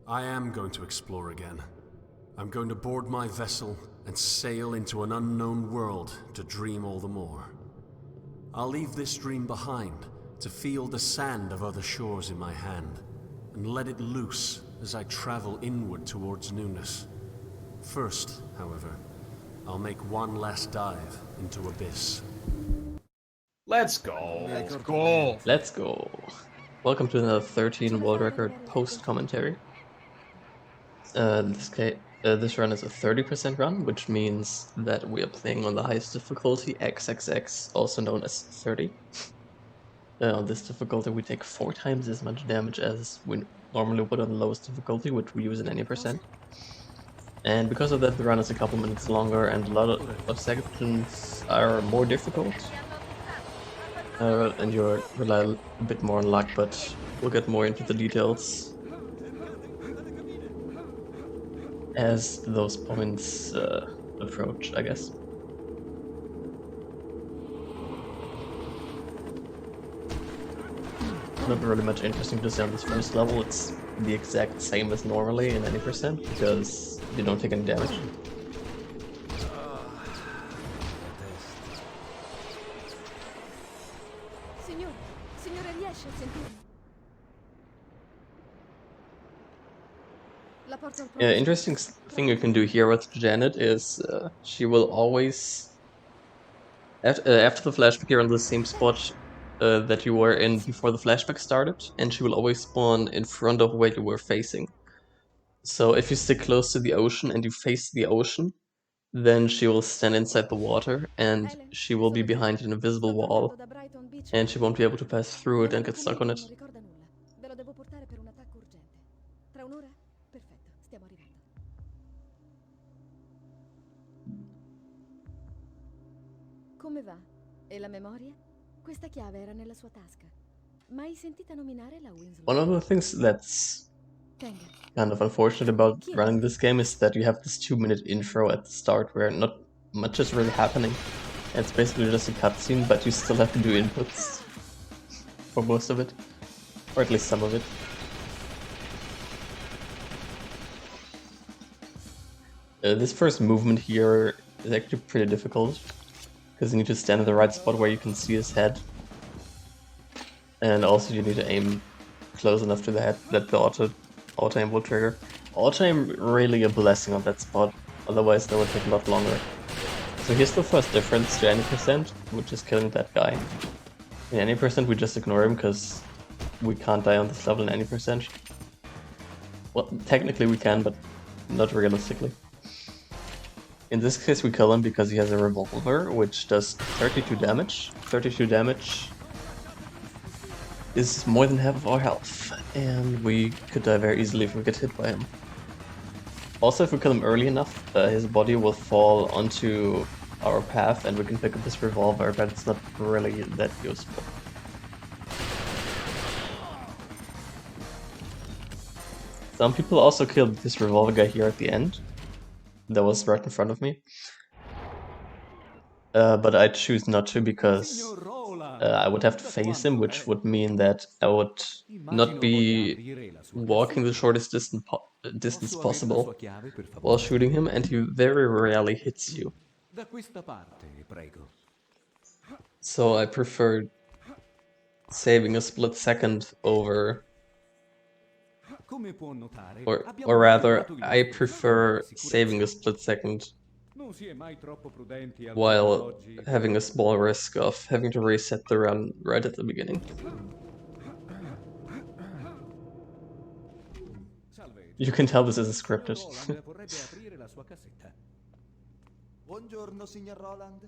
I am going to explore again. I'm going to board my vessel and sail into an unknown world to dream all the more. I'll leave this dream behind to feel the sand of other shores in my hand and let it loose as I travel inward towards newness. First, however, I'll make one last dive into abyss. Let's go. Let's go. Let's go. Welcome to another 13 world record post commentary. This run is a 30% run, which means that we are playing on the highest difficulty, XXX, also known as 30. On this difficulty, we take 4 times as much damage as we normally would on the lowest difficulty, which we use in any percent. And because of that, the run is a couple minutes longer, and a lot of sections are more difficult. And you rely a bit more on luck, but we'll get more into the details as those points approach, I guess. Not really much interesting to say on this first level. It's the exact same as normally in any percent, because you don't take any damage. Interesting thing you can do here with Janet is she will always, after the flashback, you're on the same spot that you were in before the flashback started, and she will always spawn in front of where you were facing. So if you stick close to the ocean and you face the ocean, then she will stand inside the water, and she will be behind an invisible wall, and she won't be able to pass through it and get stuck on it. Come va? E la memoria? Questa chiave era nella sua tasca. Mai sentita nominare la Winslow? One of the things that's kind of unfortunate about running this game is that you have this 2-minute intro at the start where not much is really happening. It's basically just a cutscene, but you still have to do inputs for most of it, or at least some of it. This first movement here is actually pretty difficult, because you need to stand in the right spot where you can see his head. And also you need to aim close enough to the head that the auto-aim will trigger. Auto-aim really a blessing on that spot, otherwise that would take a lot longer. So here's the first difference to any percent, which is killing that guy. In any percent we just ignore him, because we can't die on this level in any percent. Well, technically we can, but not realistically. In this case we kill him because he has a revolver, which does 32 damage. 32 damage is more than half of our health, and we could die very easily if we get hit by him. Also, if we kill him early enough, his body will fall onto our path and we can pick up his revolver, but it's not really that useful. Some people also killed this revolver guy here at the end. That was right in front of me. But I choose not to, because I would have to face him, which would mean that I would not be walking the shortest distance possible while shooting him, and he very rarely hits you. So I prefer saving a split second over... Or rather, I prefer saving a split second while having a small risk of having to reset the run right at the beginning. You can tell this isn't scripted. Buongiorno, signor Roland.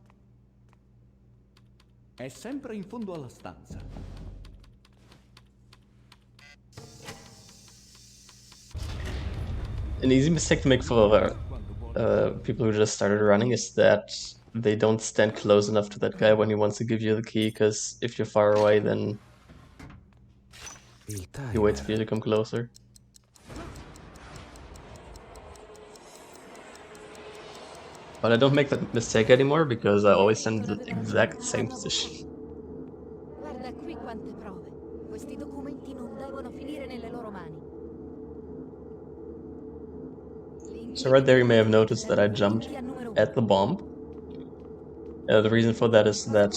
È sempre in fondo alla stanza. An easy mistake to make for people who just started running is that they don't stand close enough to that guy when he wants to give you the key, because if you're far away, then he waits for you to come closer. But I don't make that mistake anymore, because I always stand in the exact same position. Guarda qui quante prove. Questi documenti non devono finire nelle loro mani. So right there you may have noticed that I jumped at the bomb. The reason for that is that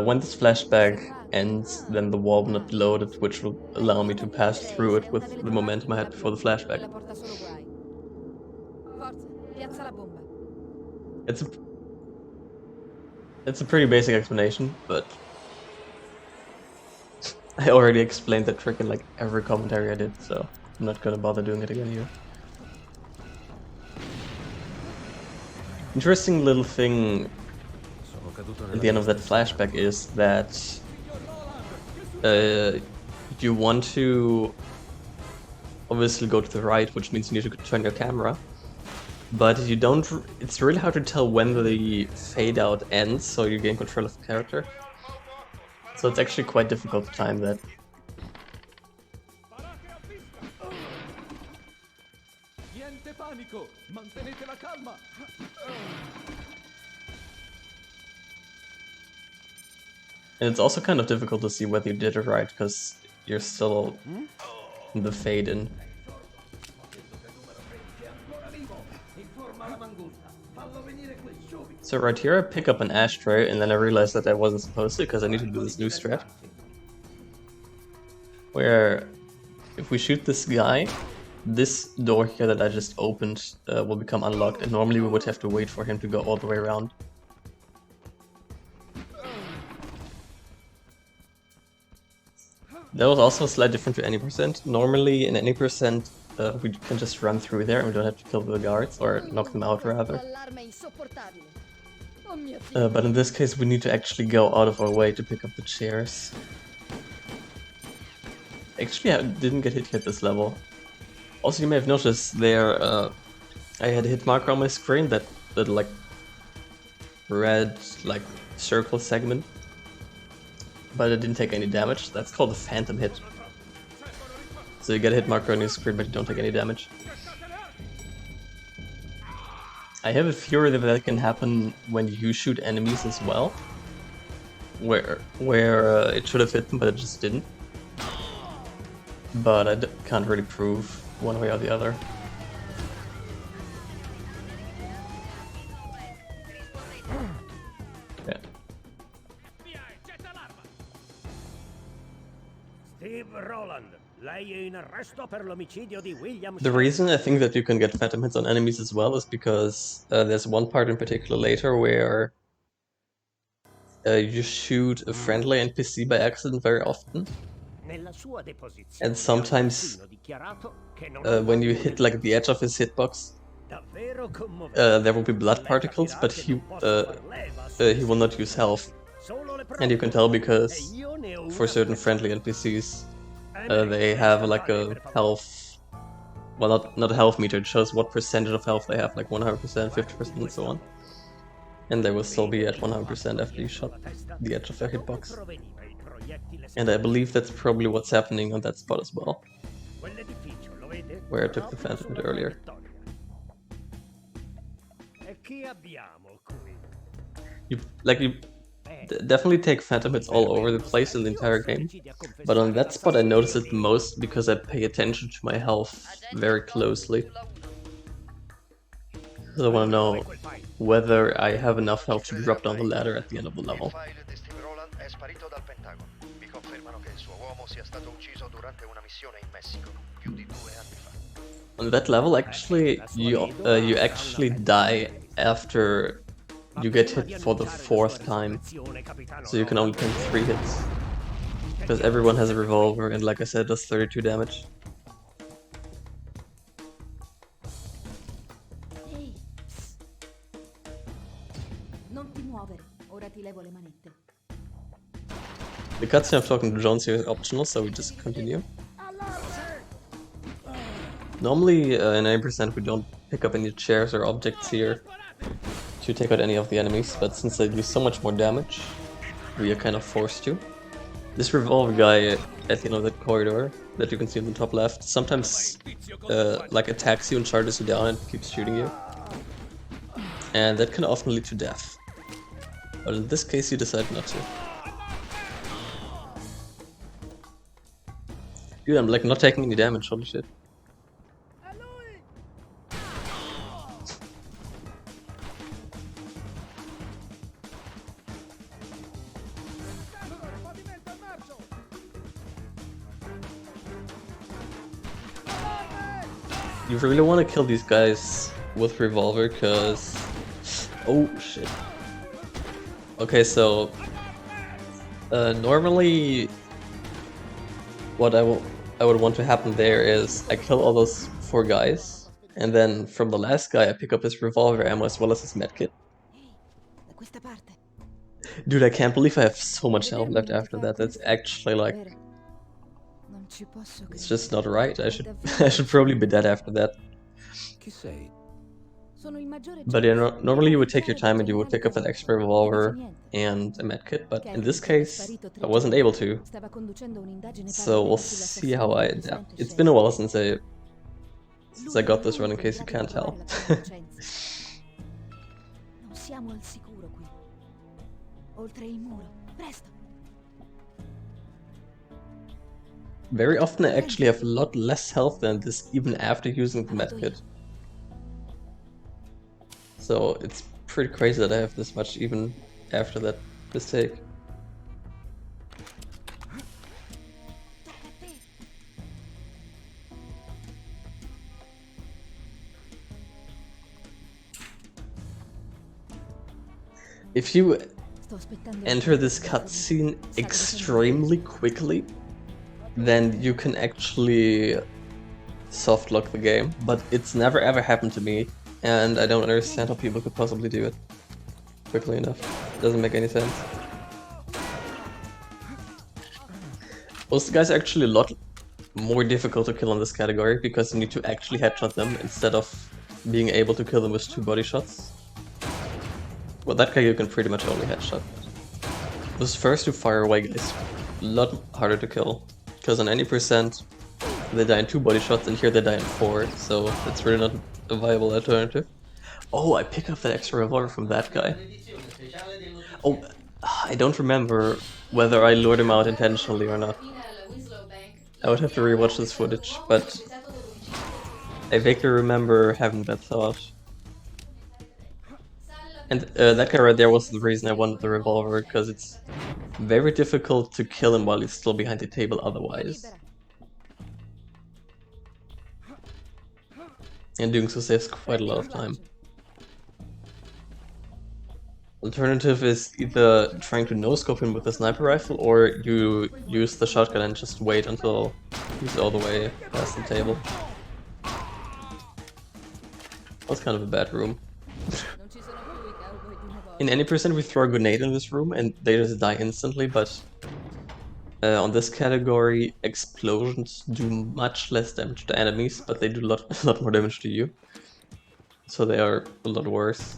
when this flashback ends, then the wall will not be loaded, which will allow me to pass through it with the momentum I had before the flashback. It's a pretty basic explanation, but I already explained that trick in like every commentary I did, so I'm not gonna bother doing it again here. Interesting little thing at the end of that flashback is that you want to obviously go to the right, which means you need to turn your camera, but you don't. It's really hard to tell when the fade out ends, so you gain control of the character. So it's actually quite difficult to time that. Niente panico, mantenete la calma. And it's also kind of difficult to see whether you did it right, because you're still in the fade in. So right here I pick up an ashtray, and then I realize that I wasn't supposed to, because I need to do this new strat. Where, if we shoot this guy, this door here that I just opened will become unlocked, and normally we would have to wait for him to go all the way around. That was also slightly different to any percent. Normally in any percent we can just run through there and we don't have to kill the guards, or knock them out rather. But in this case we need to actually go out of our way to pick up the chairs. Actually I didn't get hit at this level. Also you may have noticed there I had a hit marker on my screen, that little like red like circle segment. But it didn't take any damage. That's called a phantom hit. So you get a hit marker on your screen, but you don't take any damage. I have a theory that that can happen when you shoot enemies as well. Where it should have hit them, but it just didn't. But I can't really prove one way or the other. Yeah. The reason I think that you can get phantom hits on enemies as well is because there's one part in particular later where you shoot a friendly NPC by accident very often. And sometimes when you hit like the edge of his hitbox, there will be blood particles, but he will not use health. And you can tell because for certain friendly NPCs they have like a health, well not a health meter, it shows what percentage of health they have, like 100%, 50% and so on. And they will still be at 100% after you shot the edge of their hitbox. And I believe that's probably what's happening on that spot as well, where I took the phantom hit earlier. You definitely take phantom hits all over the place in the entire game, but on that spot I notice it most because I pay attention to my health very closely. So I want to know whether I have enough health to drop down the ladder at the end of the level. On that level, actually, you actually die after you get hit for the 4th time, so you can only take 3 hits. Because everyone has a revolver, and like I said, it does 32 damage. The cutscene of talking to Jones here is optional, so we just continue. Normally, in 9% we don't pick up any chairs or objects here to take out any of the enemies, but since they do so much more damage, we are kind of forced to. This revolver guy at the end of that corridor that you can see on the top left sometimes like attacks you and charges you down and keeps shooting you. And that can often lead to death. But in this case you decide not to. Dude, I'm like not taking any damage, holy shit. you really want to kill these guys with revolver, cause oh shit. Okay, so normally what I would want to happen there is I kill all those 4 guys, and then from the last guy I pick up his revolver ammo as well as his medkit. Da questa parte. Dude, I can't believe I have so much health left after that. That's actually like, Non ci posso it's credere. just not right. I should probably be dead after that. Chi sei? Sono il maggiore But yeah, generale normally you would take your time and you would generale pick up an della extra Guardia. revolver Non dice and a medkit, but niente. in this Kelvin, case, sparito 3 I wasn't giorni able fa, to. stava conducendo un'indagine So we'll parallela see how I sull'assassinio del adapt. presidente It's been a Shen. while since I got this run, in case you can't tell. Non siamo al sicuro qui. Oltre il muro. Presto. Very often I actually have a lot less health than this even after using the medkit. So it's pretty crazy that I have this much even after that mistake. If you Sto aspettando. enter this cutscene extremely quickly, then you can actually soft lock the game, but it's never ever happened to me, and I don't understand how people could possibly do it quickly enough. Doesn't make any sense. Most guys are actually a lot more difficult to kill in this category because you need to actually headshot them instead of being able to kill them with 2 body shots. Well, that guy you can pretty much only headshot. Those first 2 fire away guys, a lot harder to kill, because on any percent they die in 2 body shots, and here they die in 4, so it's really not a viable alternative. Oh, I pick up that extra revolver from that guy. Oh, I don't remember whether I lured him out intentionally or not. I would have to rewatch this footage, but I vaguely remember having that thought. And that guy right there was the reason I wanted the revolver, because it's very difficult to kill him while he's still behind the table otherwise. And doing so saves quite a lot of time. Alternative is either trying to no-scope him with a sniper rifle, or you use the shotgun and just wait until he's all the way past the table. That's kind of a bad room. In any percent, we throw a grenade in this room and they just die instantly, but on this category, explosions do much less damage to enemies, but they do a lot more damage to you. So they are a lot worse.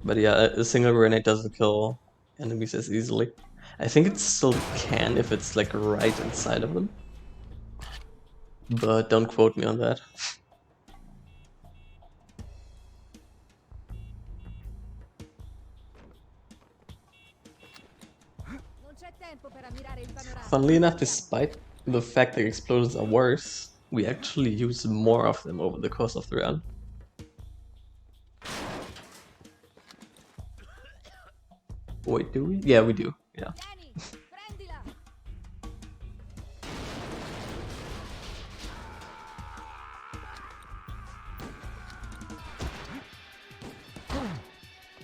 But yeah, a single grenade doesn't kill enemies as easily. I think it still can if it's like right inside of them. But don't quote me on that. Funnily enough, despite the fact that explosions are worse, we actually use more of them over the course of the run. Wait, do we? Yeah, we do. Yeah.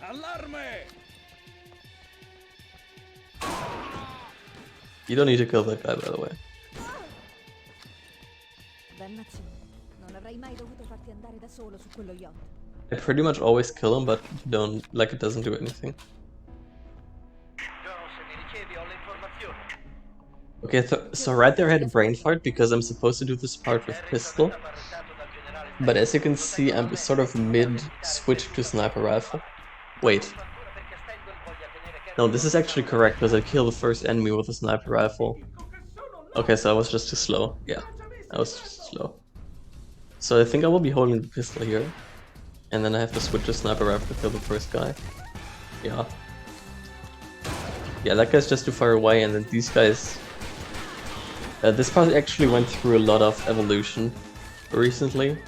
Allarme! You don't need to kill that guy, by the way. I pretty much always kill him, but don't, like, it doesn't do anything. Okay, so right there I had a brain fart because I'm supposed to do this part with pistol. But as you can see, I'm sort of mid-switch to sniper rifle. Wait. No, this is actually correct, because I killed the first enemy with a sniper rifle. Okay, so I was just too slow. Yeah, I was just too slow. So I think I will be holding the pistol here. And then I have to switch to sniper rifle to kill the first guy. Yeah. Yeah, that guy's just too far away, and then these guys... this part actually went through a lot of evolution recently.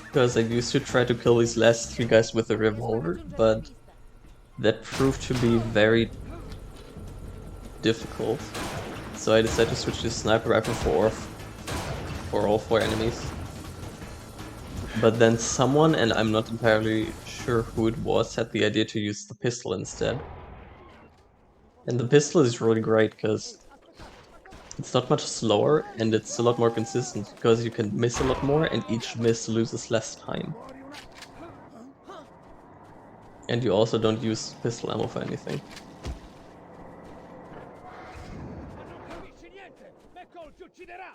Because I used to try to kill these last 3 guys with a revolver, but that proved to be very difficult. So I decided to switch to sniper rifle for all 4 enemies. But then someone, and I'm not entirely sure who it was, had the idea to use the pistol instead. And the pistol is really great because it's not much slower and it's a lot more consistent because you can miss a lot more and each miss loses less time. And you also don't use pistol ammo for anything.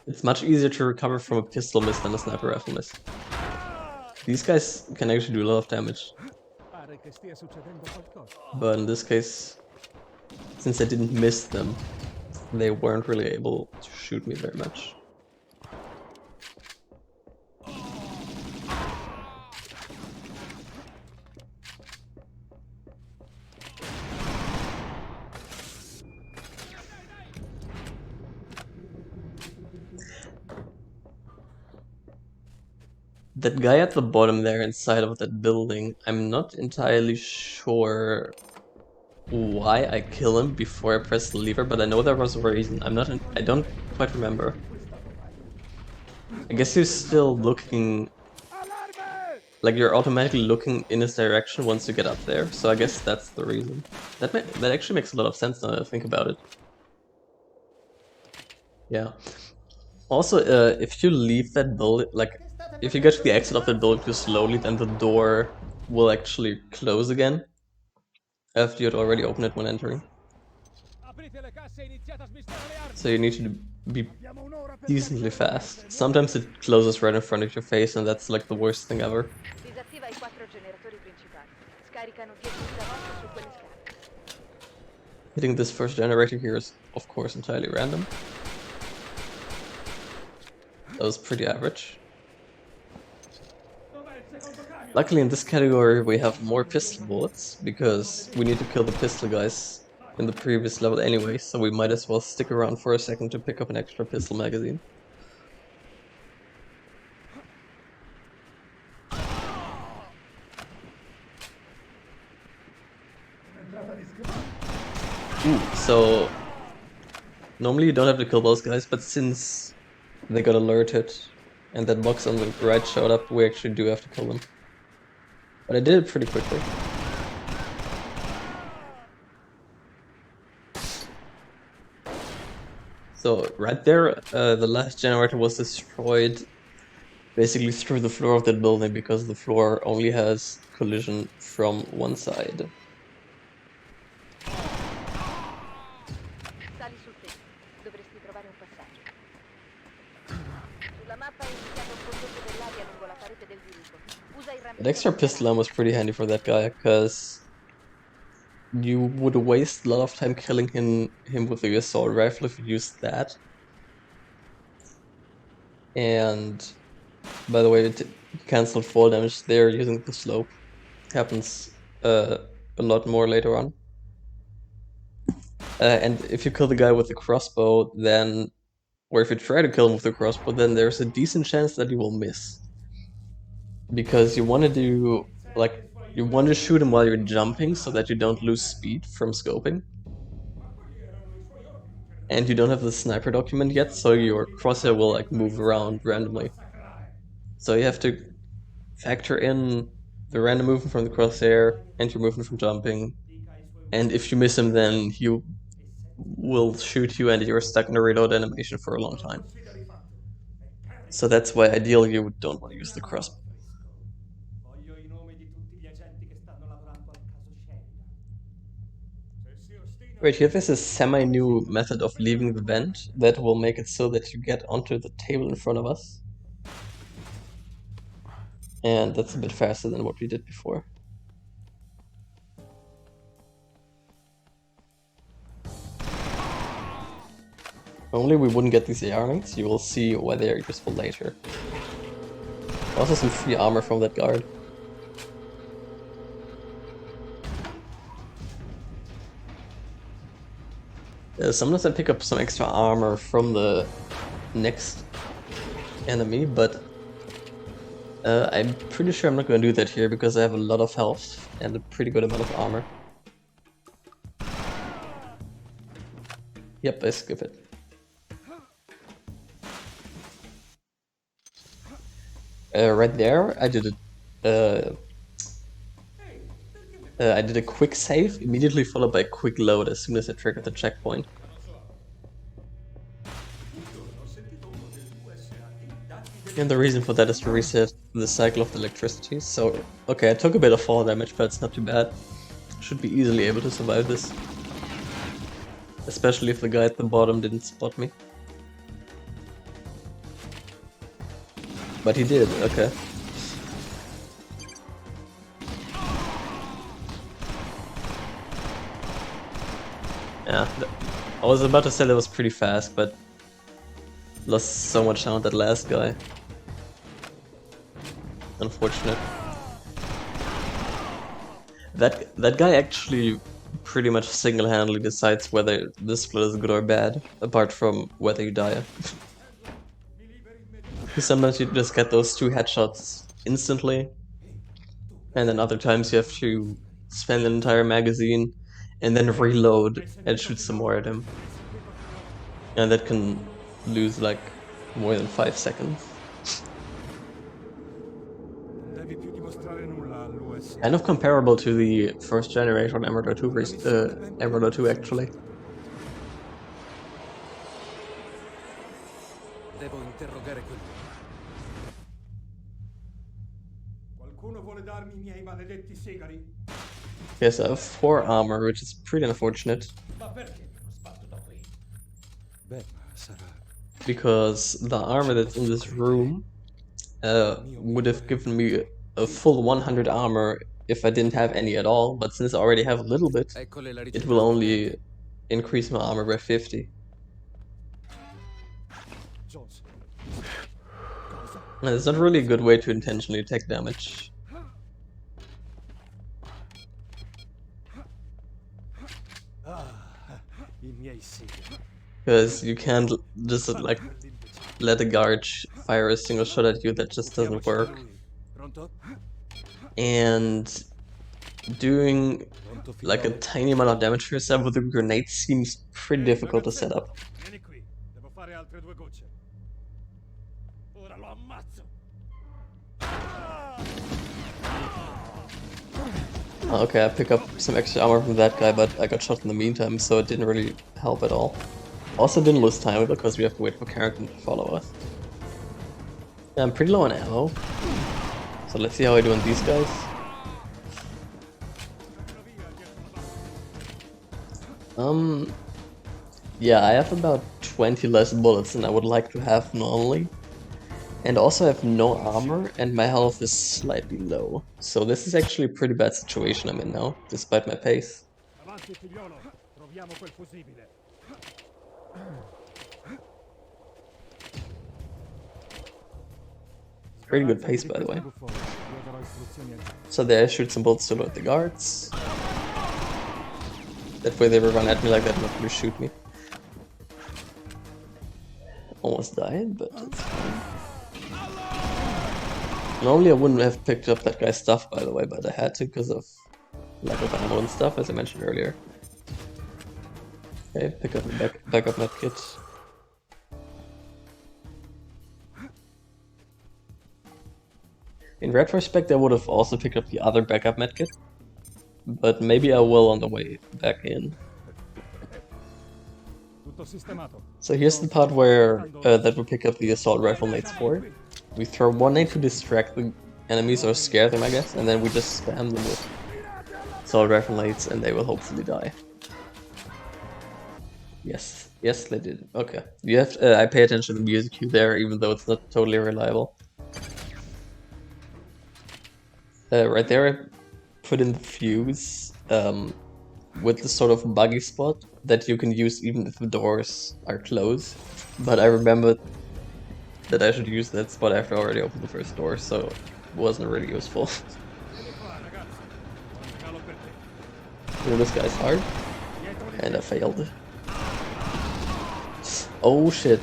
It's much easier to recover from a pistol miss than a sniper rifle miss. These guys can actually do a lot of damage. But in this case, since I didn't miss them, they weren't really able to shoot me very much. That guy at the bottom there inside of that building, I'm not entirely sure why I kill him before I press the lever, but I know there was a reason. I don't quite remember. I guess you're still looking, like you're automatically looking in his direction once you get up there, so I guess that's the reason. That actually makes a lot of sense now that I think about it. Yeah. Also, if you leave that building, like, if you get to the exit of that building too slowly, then the door will actually close again after you'd already opened it when entering. So you need to be decently fast. Sometimes it closes right in front of your face, and that's like the worst thing ever. Disattiva i 4 generatori principali. Scaricano 10 megawatt su quelle scale. Hitting this first generator here is, of course, entirely random. That was pretty average. Luckily in this category we have more pistol bullets, because we need to kill the pistol guys in the previous level anyway, so we might as well stick around for a second to pick up an extra pistol magazine. Ooh, so normally you don't have to kill those guys, but since they got alerted and that box on the right showed up, we actually do have to kill them. But I did it pretty quickly. So right there, the last generator was destroyed basically through the floor of that building because the floor only has collision from one side. Sali sul tetto. Dovresti trovare un passaggio. Sulla mappa è indicato un condotto dell'aria lungo la parete del dirupo. Usa il That extra pistol ammo was pretty handy for that guy, because you would waste a lot of time killing him with the assault rifle if you used that. And by the way, it cancelled fall damage there using the slope. Happens a lot more later on. And if you kill the guy with the crossbow, then, or if you try to kill him with the crossbow, then there's a decent chance that you will miss. Because you want to do, like, you want to shoot him while you're jumping so that you don't lose speed from scoping. And you don't have the sniper document yet, so your crosshair will like move around randomly. So you have to factor in the random movement from the crosshair and your movement from jumping. And if you miss him, then he will shoot you and you're stuck in a reload animation for a long time. So that's why ideally you don't want to use the crossbow. Right here, there's a semi-new method of leaving the vent that will make it so that you get onto the table in front of us. And that's a bit faster than what we did before. Only we wouldn't get these AR links, you will see why they are useful later. Also some free armor from that guard. Sometimes I pick up some extra armor from the next enemy, but I'm pretty sure I'm not going to do that here because I have a lot of health and a pretty good amount of armor. Yep, I skip it. Right there, I did a quick save, immediately followed by a quick load as soon as I triggered the checkpoint. And the reason for that is to reset the cycle of the electricity. So, okay, I took a bit of fall damage, but it's not too bad. Should be easily able to survive this. Especially if the guy at the bottom didn't spot me. But he did, okay. Yeah, I was about to say that was pretty fast, but lost so much on that last guy. Unfortunate. That guy actually pretty much single-handedly decides whether this split is good or bad, apart from whether you die. Sometimes you just get those 2 headshots instantly, and then other times you have to spend an entire magazine and then reload and shoot some more at him. And that can lose like more than 5 seconds. Kind of comparable to the first generation Emerald 2, Emerald 2 actually. Devo interrogare qualcuno vuole darmi I miei maledetti sigari? Yes, I have 4 armor, which is pretty unfortunate. Ma perché mi hanno sparato da qui? Beh, sarà. Because the armor that's in this room would have given me a full 100 armor if I didn't have any at all, but since I already have a little bit, it will only increase my armor by 50. And it's not really a good way to intentionally take damage. Because you can't just like let a guard fire a single shot at you, that just doesn't work. And doing like a tiny amount of damage to yourself with a grenade seems pretty difficult to set up. Okay, I pick up some extra armor from that guy, but I got shot in the meantime, so it didn't really help at all. Also didn't lose time because we have to wait for Carrington to follow us. Yeah, I'm pretty low on ammo, so let's see how I do on these guys. Yeah, I have about 20 less bullets than I would like to have normally. And also I have no armor, and my health is slightly low. So this is actually a pretty bad situation I'm in now, despite my pace. Pretty good pace, by the way. So there I shoot some bullets to load the guards. That way they will run at me like that and not really shoot me. Almost died, but it's fine. Normally I wouldn't have picked up that guy's stuff, by the way, but I had to because of lack of ammo and stuff, as I mentioned earlier. Okay, pick up the backup medkit. In retrospect, I would have also picked up the other backup medkit, but maybe I will on the way back in. So here's the part where that we pick up the assault rifle mates for. We throw one nade to distract the enemies or scare them, I guess, and then we just spam them with assault rifle mates and they will hopefully die. Yes, yes they did. Okay, you have to, I pay attention to the music cue there, even though it's not totally reliable. Right there I put in the fuse with the sort of buggy spot that you can use even if the doors are closed. But I remembered that I should use that spot after I already opened the first door, so it wasn't really useful. Oh, this guy's hard. And I failed. Oh shit.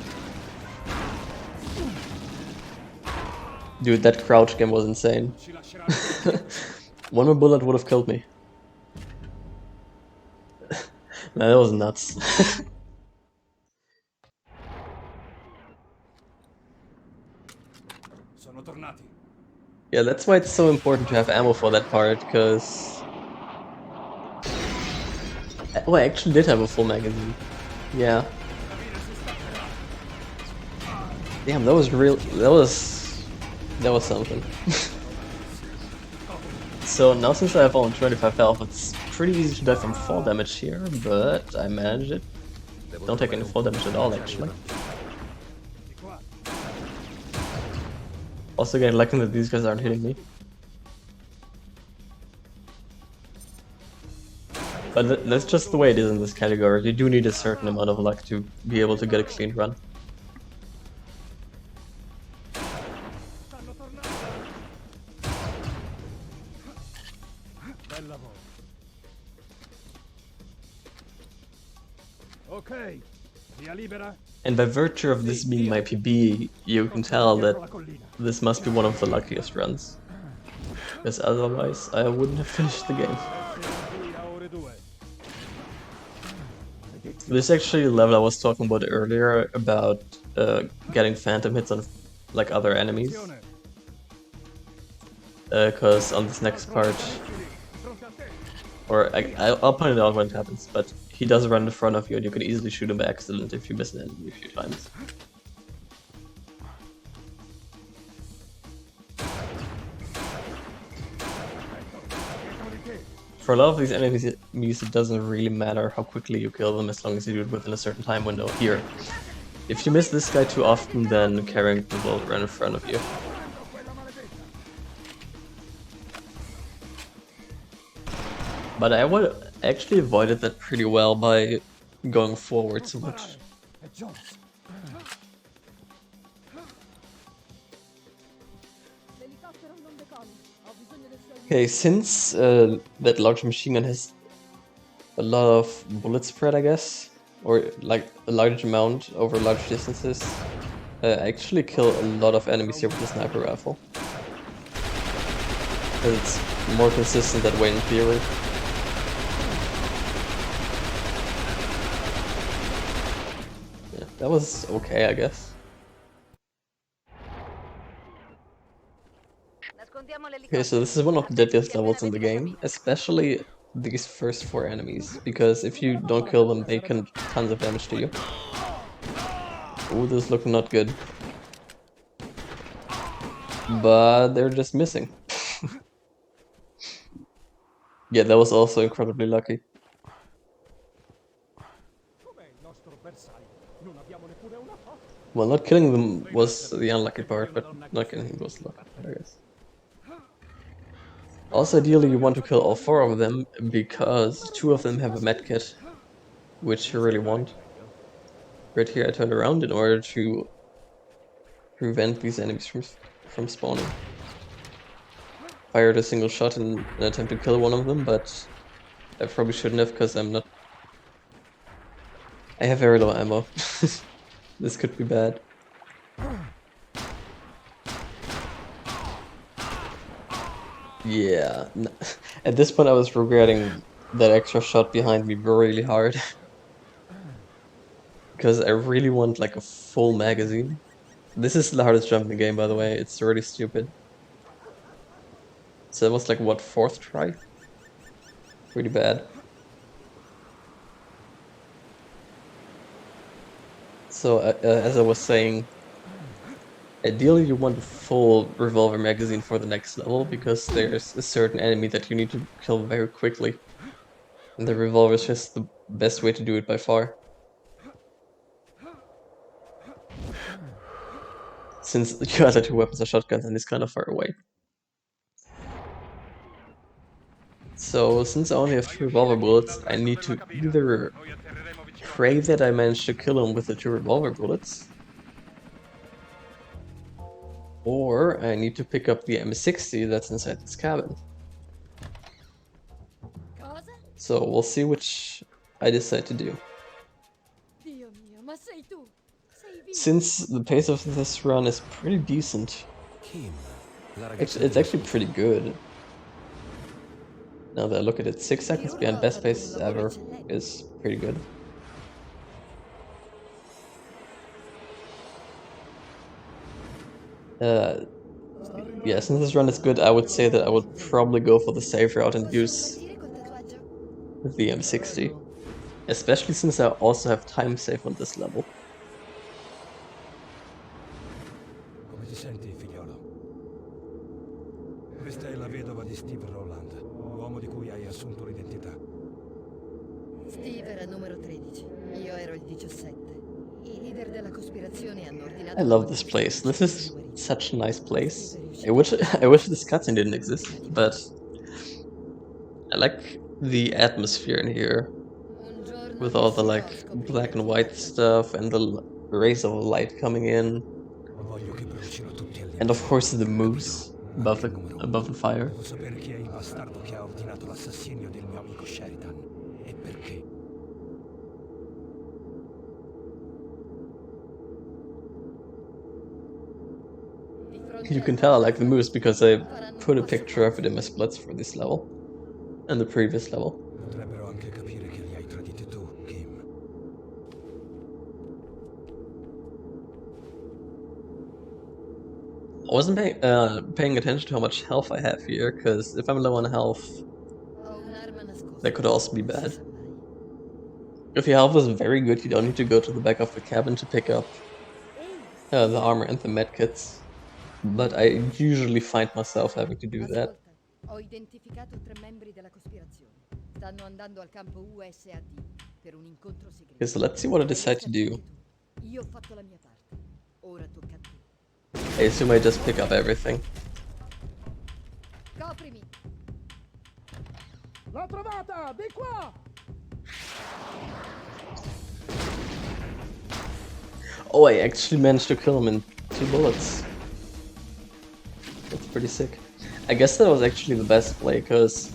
Dude, that crouch game was insane. One more bullet would have killed me. Man, that was nuts. Sono tornati. Yeah, that's why it's so important to have ammo for that part, because... Well, I actually did have a full magazine. Yeah. Damn, that was real... That was something. So now since I have only 25 health, it's pretty easy to die from fall damage here, but I managed it. Don't take any fall damage at all, actually. Also getting lucky that these guys aren't hitting me. But that's just the way it is in this category. You do need a certain amount of luck to be able to get a clean run. Ok, via libera. And by virtue of this being my PB, you can tell that this must be one of the luckiest runs. Because otherwise I wouldn't have finished the game. This is actually a level I was talking about earlier, about getting phantom hits on like other enemies. Because on this next part, or I'll point it out when it happens, but he does run in front of you and you can easily shoot him by accident if you miss an enemy a few times. For a lot of these enemies, it doesn't really matter how quickly you kill them as long as you do it within a certain time window. Here, if you miss this guy too often, then Carrington will run in front of you. But I would actually avoided that pretty well by going forward so much. Okay, since that large machine gun has a lot of bullet spread, I guess, or like a large amount over large distances, I actually kill a lot of enemies here with the sniper rifle. Because it's more consistent that way in theory. Yeah, that was okay, I guess. Okay, so this is one of the deadliest levels in the game, especially these first 4 enemies, because if you don't kill them, they can do tons of damage to you. Ooh, this is looking not good. But they're just missing. Yeah, that was also incredibly lucky. Well, not killing them was the unlucky part, but not killing him was the lucky part, I guess. Also, ideally you want to kill all 4 of them, because 2 of them have a medkit, which you really want. Right here I turned around in order to prevent these enemies from spawning. Fired a single shot in an attempt to kill one of them, but I probably shouldn't have, because I'm not... I have very low ammo. This could be bad. Yeah, at this point I was regretting that extra shot behind me really hard. Because I really want like a full magazine. This is the hardest jump in the game, by the way, it's really stupid. So that was like, what, 4th try? Pretty bad. So, as I was saying, ideally you want a full revolver magazine for the next level, because there's a certain enemy that you need to kill very quickly. And the revolver is just the best way to do it by far. Since your other 2 weapons are shotguns and it's kind of far away. So, since I only have 2 revolver bullets, I need to either pray that I manage to kill him with the 2 revolver bullets, or I need to pick up the M60 that's inside this cabin. So we'll see which I decide to do. Since the pace of this run is pretty decent, it's actually pretty good. Now that I look at it, 6 seconds behind best pace ever is pretty good. Yeah, since this run is good, I would say that I would probably go for the save route and use the M60. Especially since I also have time save on this level. Come ti senti, figliolo? Questa è la vedova di Steve Rowland, l'uomo di cui hai assunto l'identità. Steve era numero 13, io ero il 17. I leader della cospirazione hanno ordinato... I love this place. This is such a nice place. I wish this cutscene didn't exist, but I like the atmosphere in here. With all the like black and white stuff and the rays of light coming in. And of course the moose above the fire. Devo sapere chi è il bastardo che ha ordinato l'assassinio del mio amico Sheridan e perché. You can tell I like the moose because I put a picture of it in my splits for this level. And the previous level. Potrebbero anche capire che li hai traditi tu, Kim. I wasn't paying attention to how much health I have here, because if I'm low on health, that could also be bad. If your health is very good, you don't need to go to the back of the cabin to pick up the armor and the medkits. But I usually find myself having to do that. Ho identificato 3 membri della cospirazione. Stanno andando al campo USAD per un incontro segreto. Okay, so let's see what I decide to do. Io ho fatto la mia parte. Ora tocca a te. I assume I just pick up everything. Coprimi. L'ho trovata! Di qua! Oh, I actually managed to kill him in 2 bullets. That's pretty sick. I guess that was actually the best play, because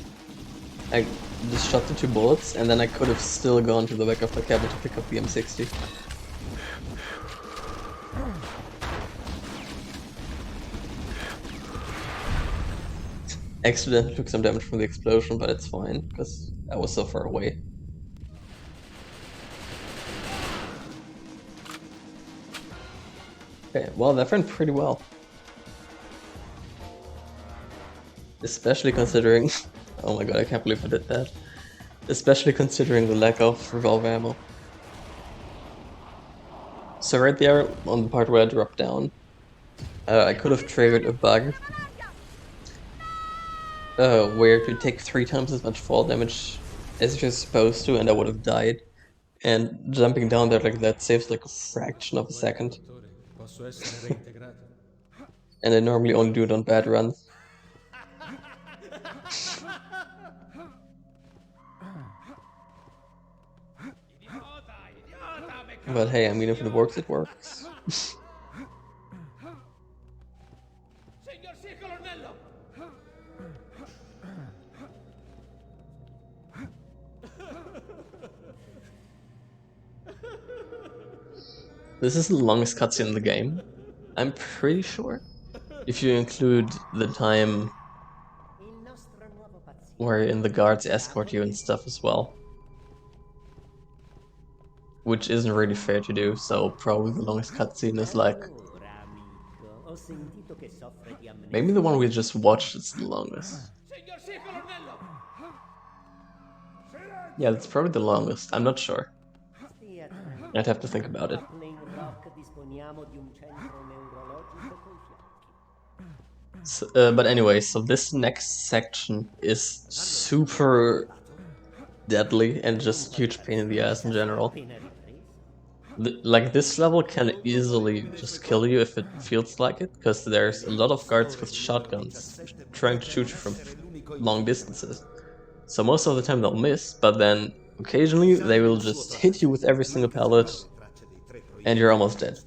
I just shot the 2 bullets, and then I could have still gone to the back of the cabin to pick up the M60. Accidentally took some damage from the explosion, but it's fine, because I was so far away. Okay, well, that went pretty well. Especially considering... oh my god, I can't believe I did that. Especially considering the lack of revolver ammo. So right there, on the part where I dropped down, I could have triggered a bug. Where to take 3 times as much fall damage as you're supposed to, and I would have died. And jumping down there like that saves like a fraction of a second. And I normally only do it on bad runs. But hey, I mean, if it works, it works. This is the longest cutscene in the game, I'm pretty sure. If you include the time wherein the guards escort you and stuff as well. Which isn't really fair to do, so probably the longest cutscene is like... maybe the one we just watched is the longest. Yeah, that's probably the longest, I'm not sure. I'd have to think about it. So, but anyway, so this next section is super deadly and just huge pain in the ass in general. Like, this level can easily just kill you if it feels like it, because there's a lot of guards with shotguns trying to shoot you from long distances. So most of the time they'll miss, but then occasionally they will just hit you with every single pellet and you're almost dead.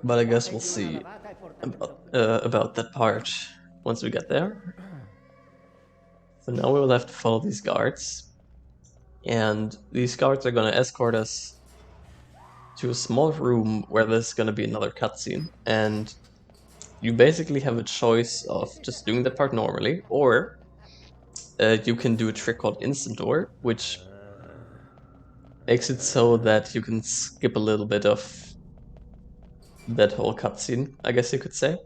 But I guess we'll see about that part once we get there. So now we will have to follow these guards. And these guards are gonna escort us to a small room where there's gonna be another cutscene. And you basically have a choice of just doing that part normally, or you can do a trick called Instant Door, which makes it so that you can skip a little bit of that whole cutscene, I guess you could say.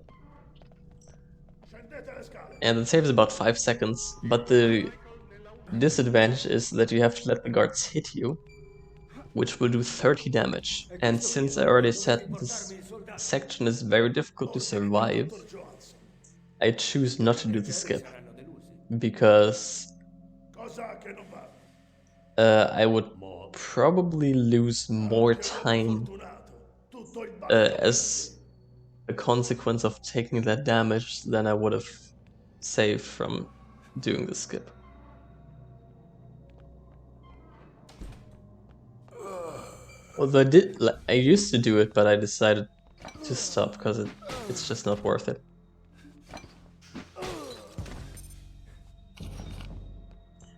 And it saves about 5 seconds, but the disadvantage is that you have to let the guards hit you, which will do 30 damage. And since I already said this section is very difficult to survive, I choose not to do the skip, because I would probably lose more time as a consequence of taking that damage than I would have saved from doing the skip. Although I used to do it, but I decided to stop because it's just not worth it.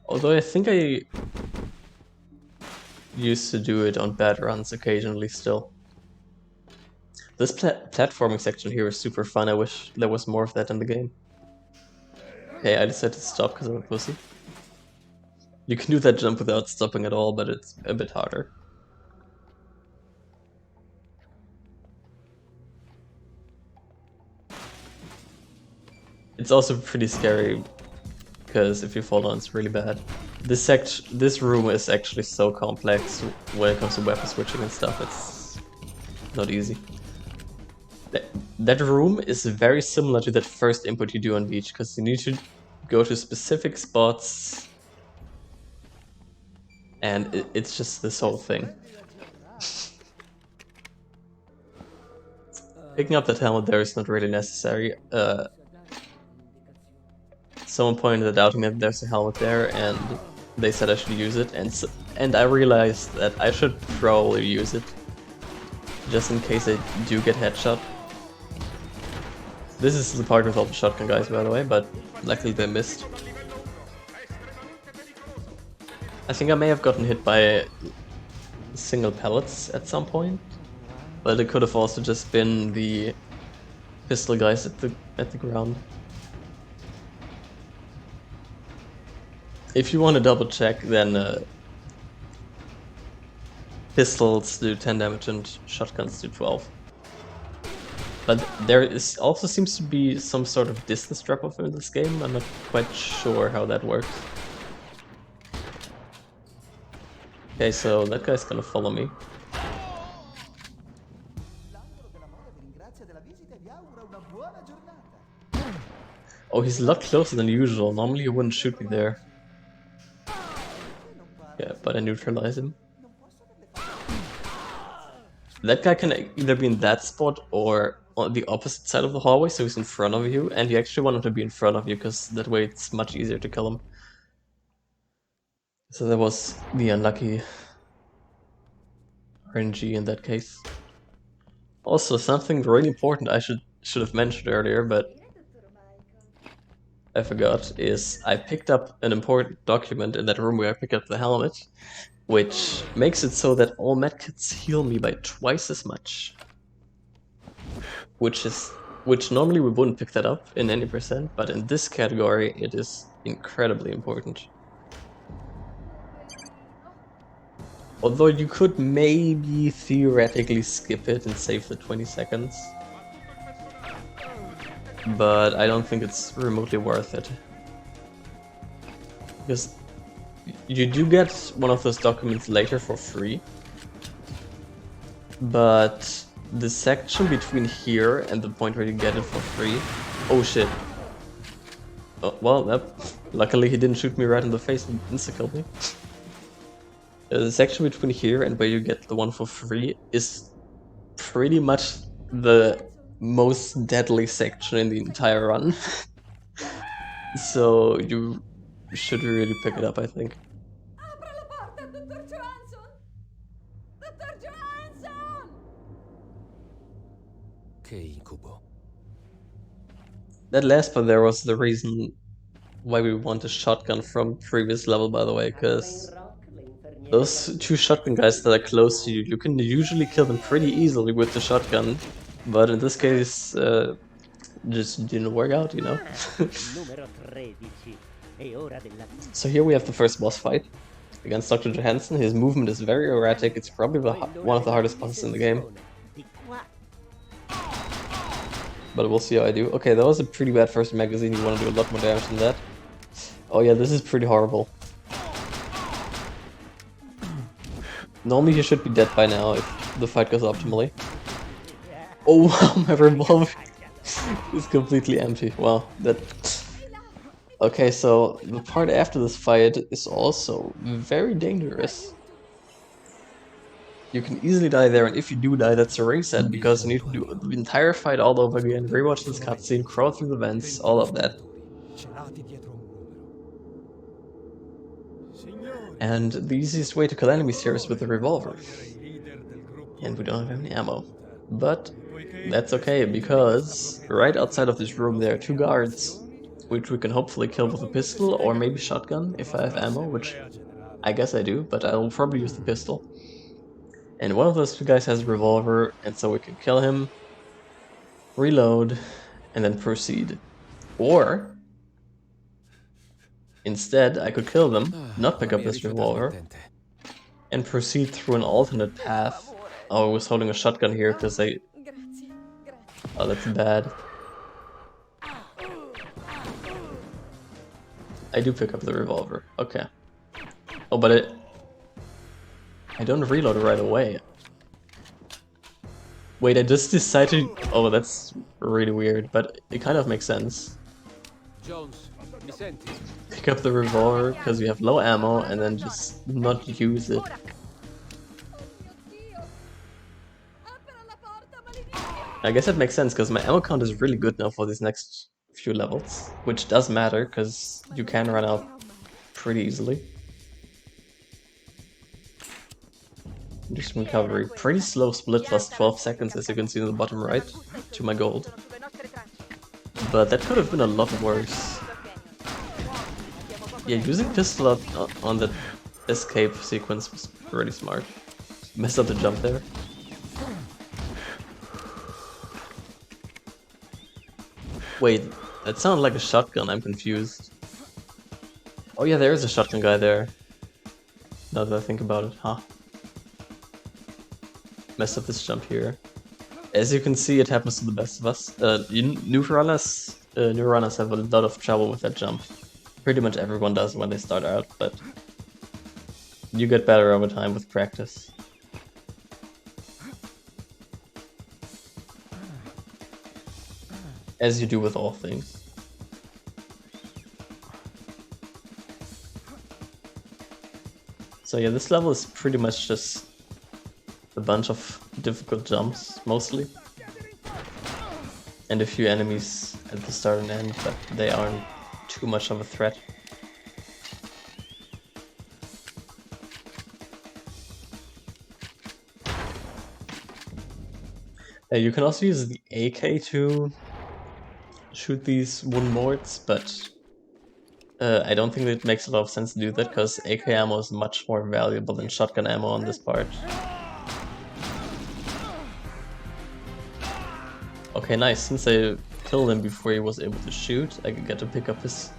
Although I think I used to do it on bad runs occasionally still. This platforming section here is super fun. I wish there was more of that in the game. Okay, I decided to stop because I'm a pussy. You can do that jump without stopping at all, but it's a bit harder. It's also pretty scary, because if you fall down, it's really bad. This room is actually so complex when it comes to weapon switching and stuff. It's not easy. That room is very similar to that first input you do on Beach, because you need to go to specific spots, and it's just this whole thing. Picking up that helmet there is not really necessary. Someone pointed out to me that there's a helmet there, and they said I should use it, and I realized that I should probably use it, just in case I do get headshot. This is the part with all the shotgun guys, by the way, but luckily they missed. I think I may have gotten hit by single pellets at some point, but it could have also just been the pistol guys at the ground. If you want to double check, then pistols do 10 damage and shotguns do 12. But there also seems to be some sort of distance drop-off in this game. I'm not quite sure how that works. Okay, so that guy's gonna follow me. Oh, he's a lot closer than usual. Normally he wouldn't shoot me there. Yeah, but I neutralize him. That guy can either be in that spot or on the opposite side of the hallway, so he's in front of you, and you actually want him to be in front of you, because that way it's much easier to kill him. So that was the unlucky RNG in that case. Also, something really important I should have mentioned earlier, but I forgot, is I picked up an important document in that room where I picked up the helmet, which makes it so that all medkits heal me by twice as much. Which normally we wouldn't pick that up in any percent, but in this category it is incredibly important. Although you could maybe theoretically skip it and save the 20 seconds. But I don't think it's remotely worth it. Because you do get one of those documents later for free. But the section between here and the point where you get it for free... Oh shit. Oh, well, luckily he didn't shoot me right in the face and insta-killed me. The section between here and where you get the one for free is pretty much the most deadly section in the entire run. So you should really pick it up, I think. That last part there was the reason why we want a shotgun from previous level, by the way, because those two shotgun guys that are close to you, you can usually kill them pretty easily with the shotgun, but in this case, just didn't work out, you know? So here we have the first boss fight. against Dr. Johansson. His movement is very erratic. It's probably one of the hardest bosses in the game. But we'll see how I do. Okay, that was a pretty bad first magazine. You want to do a lot more damage than that. Oh yeah, this is pretty horrible. Normally he should be dead by now if the fight goes optimally. Oh wow, my revolver is completely empty. Wow, that... Okay, so the part after this fight is also very dangerous. You can easily die there, and if you do die, that's a reset, because you need to do the entire fight all over again, rewatch this cutscene, crawl through the vents, all of that. And the easiest way to kill enemies here is with a revolver. And we don't have any ammo. But that's okay, because right outside of this room there are 2 guards, which we can hopefully kill with a pistol, or maybe shotgun if I have ammo, which I guess I do, but I will probably use the pistol. And one of those 2 guys has a revolver, and so we can kill him, reload, and then proceed. Or, instead, I could kill them, not pick up this revolver, and proceed through an alternate path. Oh, I was holding a shotgun here because I... Oh, that's bad. I do pick up the revolver, okay. Oh, but I don't reload right away. Wait, I just decided... Oh, that's really weird, but it kind of makes sense. Pick up the revolver because we have low ammo and then just not use it. I guess that makes sense because my ammo count is really good now for these next few levels, which does matter because you can run out pretty easily. Just recovery. Pretty slow split plus 12 seconds, as you can see in the bottom right, to my gold. But that could have been a lot worse. Yeah, using pistol on the escape sequence was pretty smart. Messed up the jump there. Wait, that sounded like a shotgun, I'm confused. Oh yeah, there is a shotgun guy there. Now that I think about it, huh? Messed up this jump here. As you can see, it happens to the best of us. New runners have a lot of trouble with that jump. Pretty much everyone does when they start out, but you get better over time with practice. As you do with all things. So yeah, this level is pretty much just a bunch of difficult jumps, mostly. And a few enemies at the start and end, but they aren't too much of a threat. You can also use the AK to shoot these wooden boards, but I don't think it makes a lot of sense to do that, because AK ammo is much more valuable than shotgun ammo on this part. Okay, nice. Since I killed him before he was able to shoot, I get to pick up his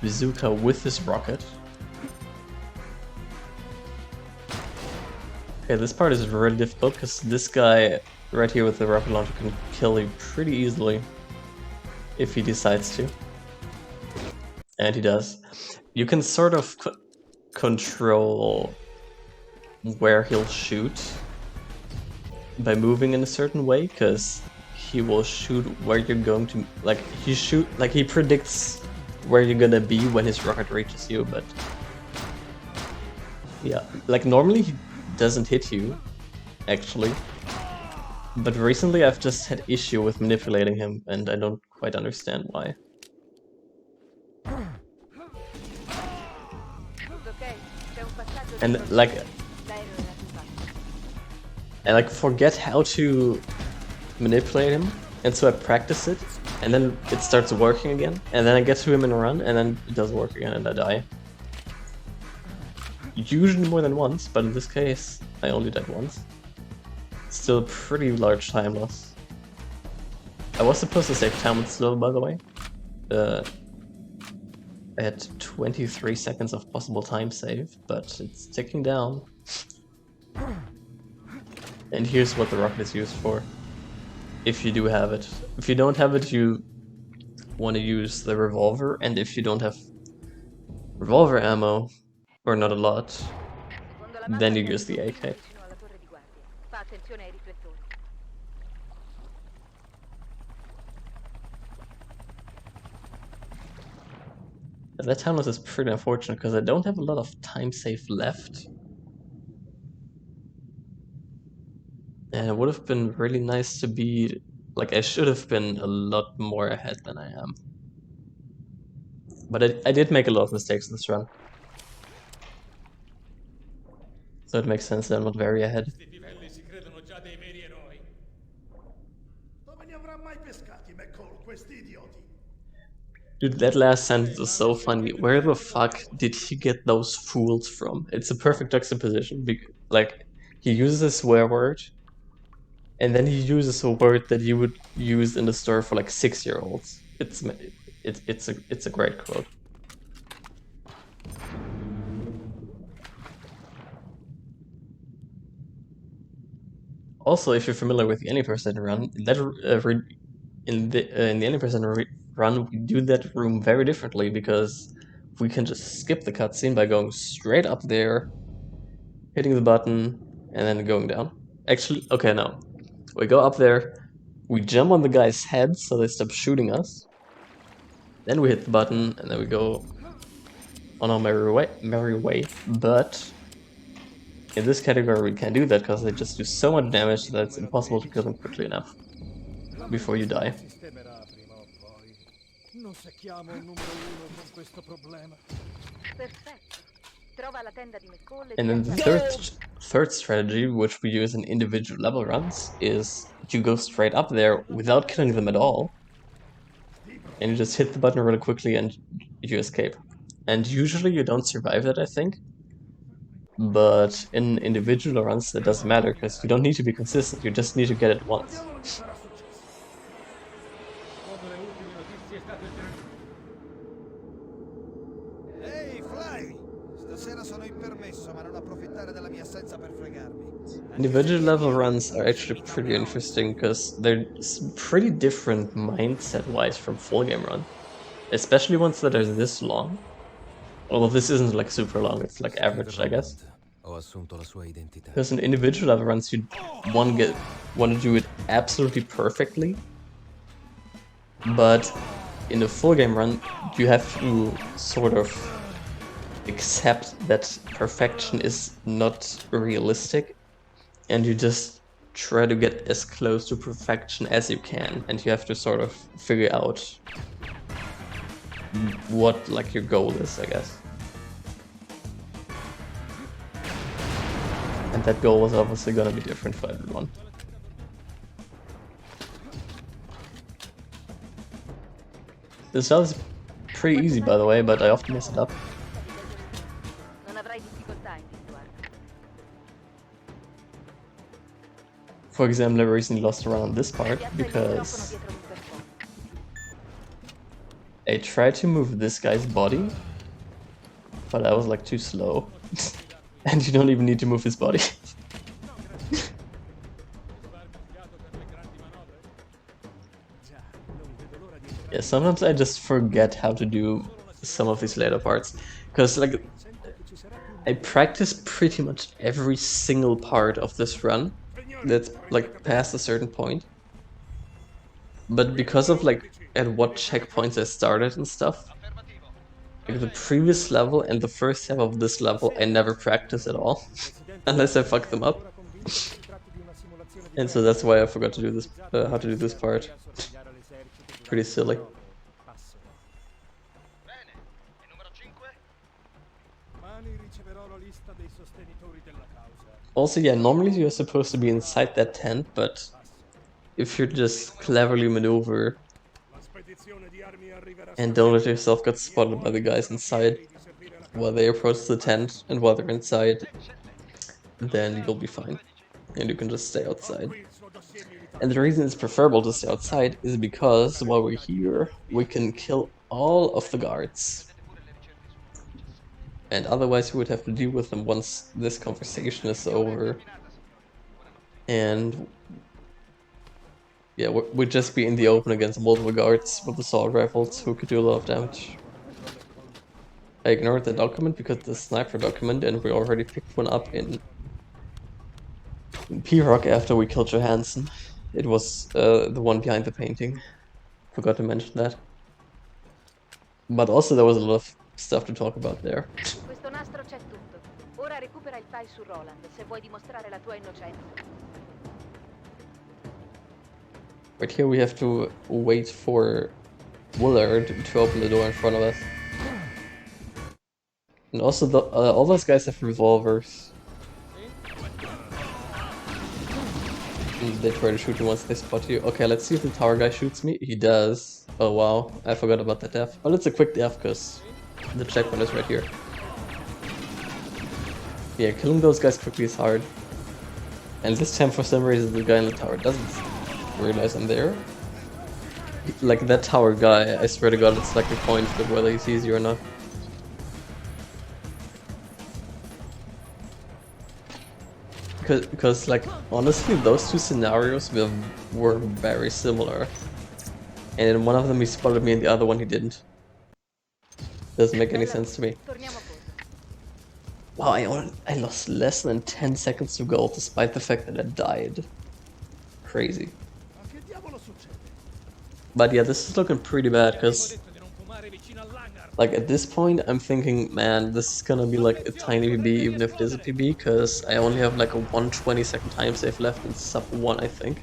bazooka with his rocket. Okay, this part is really difficult because this guy right here with the rocket launcher can kill you pretty easily if he decides to. And he does. You can sort of control where he'll shoot by moving in a certain way, because he will shoot where you're going to, he predicts where you're gonna be when his rocket reaches you, but yeah, like normally he doesn't hit you, actually, but recently I've just had issue with manipulating him, and I don't quite understand why. And I forget how to manipulate him, and so I practice it, and then it starts working again, and then I get to him and run, and then it doesn't work again and I die. Usually more than once, but in this case I only died once. Still a pretty large time loss. I was supposed to save time with slow, by the way. at 23 seconds of possible time save, but it's ticking down. And here's what the rocket is used for, if you do have it. If you don't have it, you want to use the revolver, and if you don't have revolver ammo, or not a lot, then you use the AK. That townless is pretty unfortunate because I don't have a lot of time save left. And it would have been really nice to be, like, I should have been a lot more ahead than I am. But I did make a lot of mistakes in this run. So it makes sense that I'm not very ahead. Dude, that last sentence is so funny. Where the fuck did he get those fools from? It's a perfect juxtaposition. Like, he uses a swear word, and then he uses a word that you would use in the store for like 6-year-olds. It's a great quote. Also, if you're familiar with the Any Person run, that in the Any Person run, we do that room very differently because we can just skip the cutscene by going straight up there, hitting the button, and then going down. Actually, okay, no. We go up there, we jump on the guy's head so they stop shooting us, then we hit the button, and then we go on our merry way. But in this category we can't do that because they just do so much damage that it's impossible to kill them quickly enough before you die. And then the third strategy, which we use in individual level runs, is you go straight up there without killing them at all, and you just hit the button really quickly and you escape. And usually you don't survive that, I think. But in individual runs that doesn't matter, because you don't need to be consistent, you just need to get it once. Individual level runs are actually pretty interesting because they're pretty different mindset-wise from full game run. Especially ones that are this long. Although this isn't like super long, it's like average, I guess. Because in individual level runs you want to do it absolutely perfectly. But in a full game run you have to sort of accept that perfection is not realistic, and you just try to get as close to perfection as you can, and you have to sort of figure out what like your goal is, I guess. And that goal was obviously gonna be different for everyone. This sounds pretty easy, by the way, but I often mess it up. For example, I recently lost a run on this part because I tried to move this guy's body, but I was like too slow. And you don't even need to move his body. Yeah, sometimes I just forget how to do some of these later parts, because like I practice pretty much every single part of this run that's like past a certain point, but because of like at what checkpoints I started and stuff, like the previous level and the first half of this level I never practice at all unless I fuck them up. And so that's why I forgot to do this, how to do this part. Pretty silly. Also, yeah, normally you're supposed to be inside that tent, but if you just cleverly maneuver and don't let yourself get spotted by the guys inside while they approach the tent and while they're inside, then you'll be fine. And you can just stay outside. And the reason it's preferable to stay outside is because while we're here, we can kill all of the guards. And otherwise we would have to deal with them once this conversation is over. And yeah, we'd just be in the open against multiple guards with assault rifles who could do a lot of damage. I ignored the document because the sniper document, and we already picked one up in P-Rock after we killed Johansson. It was the one behind the painting. Forgot to mention that. But also there was a lot of stuff to talk about there. Questo nastro c'è tutto. Ora recupera il file su Roland se vuoi dimostrare la tua innocenza. Right here we have to wait for Willard to open the door in front of us. And also all those guys have revolvers. And they try to shoot you once they spot you. Okay, let's see if the tower guy shoots me. He does. Oh wow, I forgot about that death. But it's a quick death because the checkpoint is right here. Yeah, killing those guys quickly is hard. And this time for some reason the guy in the tower doesn't realize I'm there. Like that tower guy, I swear to god it's like a coin flip whether he sees you or not. Because like honestly those two scenarios were very similar. And in one of them he spotted me and the other one he didn't. Doesn't make any sense to me. Wow, I lost less than 10 seconds to gold despite the fact that I died. Crazy. But yeah, this is looking pretty bad because like at this point I'm thinking, man, this is gonna be like a tiny PB even if it is a PB because I only have like a 1/22 time save left in sub 1 I think.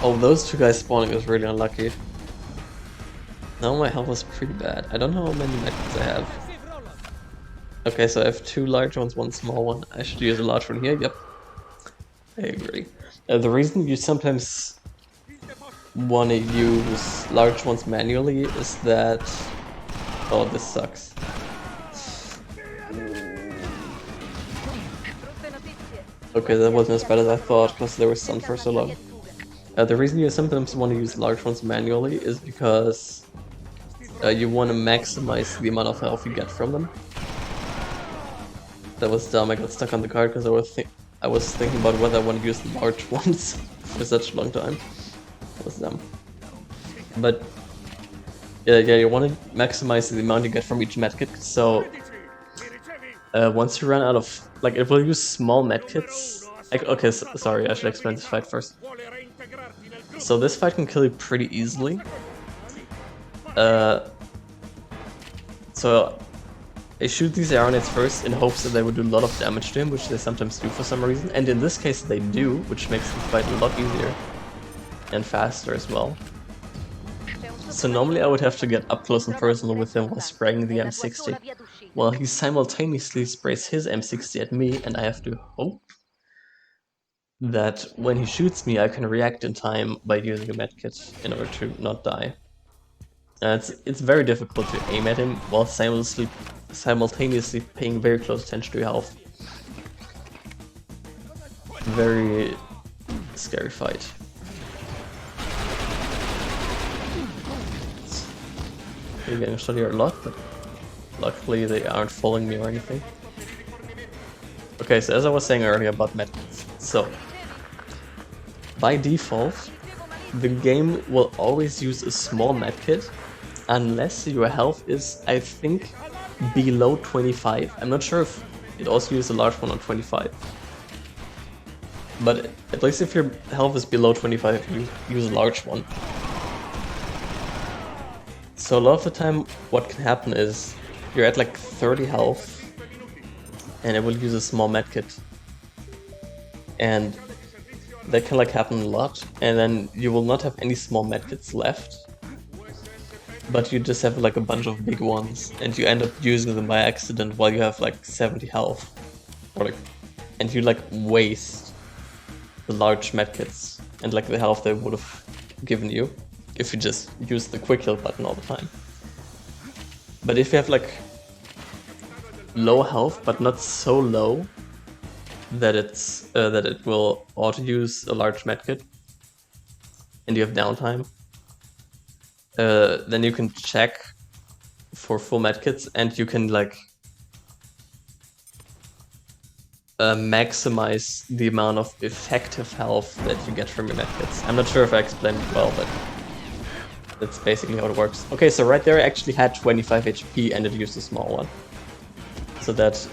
Oh, those two guys spawning is really unlucky. Now my health is pretty bad. I don't know how many medkits I have. Okay, so I have 2 large ones, 1 small one. I should use a large one here, yep. I agree. The reason you sometimes want to use large ones manually is that... Oh, this sucks. Okay, that wasn't as bad as I thought, because there was sun for so long. The reason you sometimes want to use large ones manually is because you want to maximize the amount of health you get from them. That was dumb, I got stuck on the card because I was thinking about whether I want to use the large ones for such a long time. That was dumb. But yeah, you want to maximize the amount you get from each medkit, so once you run out of... like, it will use small medkits. Okay, sorry, I should explain this fight first. So this fight can kill you pretty easily. So I shoot these arrows first in hopes that they would do a lot of damage to him, which they sometimes do for some reason. And in this case they do, which makes the fight a lot easier. And faster as well. So normally I would have to get up close and personal with him while spraying the M60. While he simultaneously sprays his M60 at me, and I have to hope that when he shoots me I can react in time by using a medkit in order to not die. It's very difficult to aim at him while simultaneously paying very close attention to your health. Very scary fight. You're getting shot here a lot, but luckily they aren't following me or anything. Okay, so as I was saying earlier about medkits, so by default, the game will always use a small medkit unless your health is, I think, below 25. I'm not sure if it also uses a large one on 25. But at least if your health is below 25, you use a large one. So a lot of the time what can happen is you're at like 30 health and it will use a small medkit. And that can like happen a lot, and then you will not have any small medkits left. But you just have like a bunch of big ones, and you end up using them by accident while you have like 70 health. Or like, and you like waste the large medkits and like the health they would have given you if you just use the quick heal button all the time. But if you have like low health but not so low that it will auto use a large medkit, and you have downtime, then you can check for full medkits, and you can like maximize the amount of effective health that you get from your medkits. I'm not sure if I explained it well, but that's basically how it works. Okay, so right there I actually had 25 HP and it used a small one. So that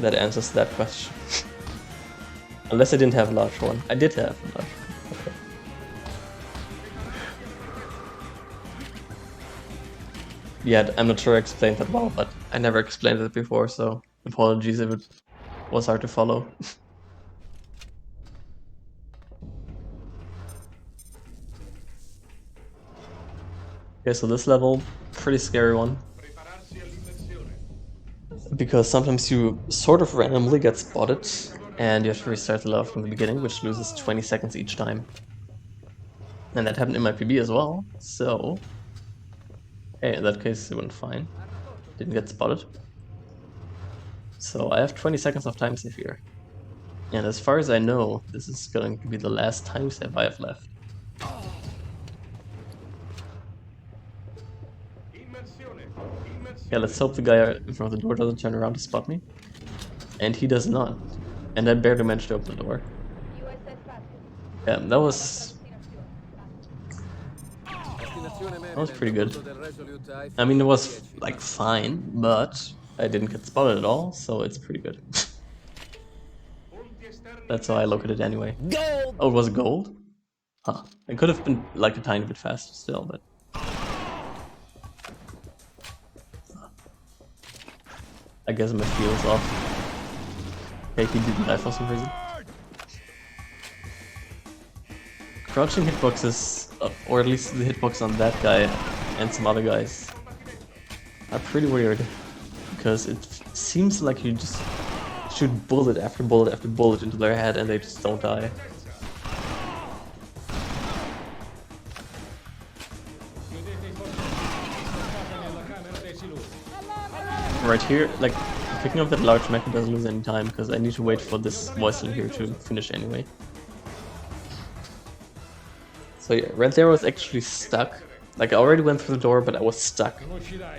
answers that question. Unless I didn't have a large one. I did have a large one. Okay. Yeah, I'm not sure I explained that well, but I never explained it before, so apologies if it was hard to follow. Okay, so this level, pretty scary one. Because sometimes you sort of randomly get spotted, and you have to restart the level from the beginning, which loses 20 seconds each time. And that happened in my PB as well, so... Hey, in that case it went fine. Didn't get spotted. So I have 20 seconds of time save here. And as far as I know, this is going to be the last time save I have left. Yeah, let's hope the guy in front of the door doesn't turn around to spot me. And he does not. And I barely managed to open the door. Yeah, that was pretty good. I mean, it was like fine, but I didn't get spotted at all, so it's pretty good. That's how I look at it anyway. Gold! Oh, it was gold? Huh. It could have been like a tiny bit faster still, but... I guess my feel is off. Okay, he didn't die for some reason. Crouching hitboxes, or at least the hitbox on that guy and some other guys, are pretty weird. Because it seems like you just shoot bullet after bullet after bullet into their head and they just don't die. Right here, like, picking up that large mecha doesn't lose any time, because I need to wait for this voice in here to finish anyway. So yeah, right there I was actually stuck. Like, I already went through the door, but I was stuck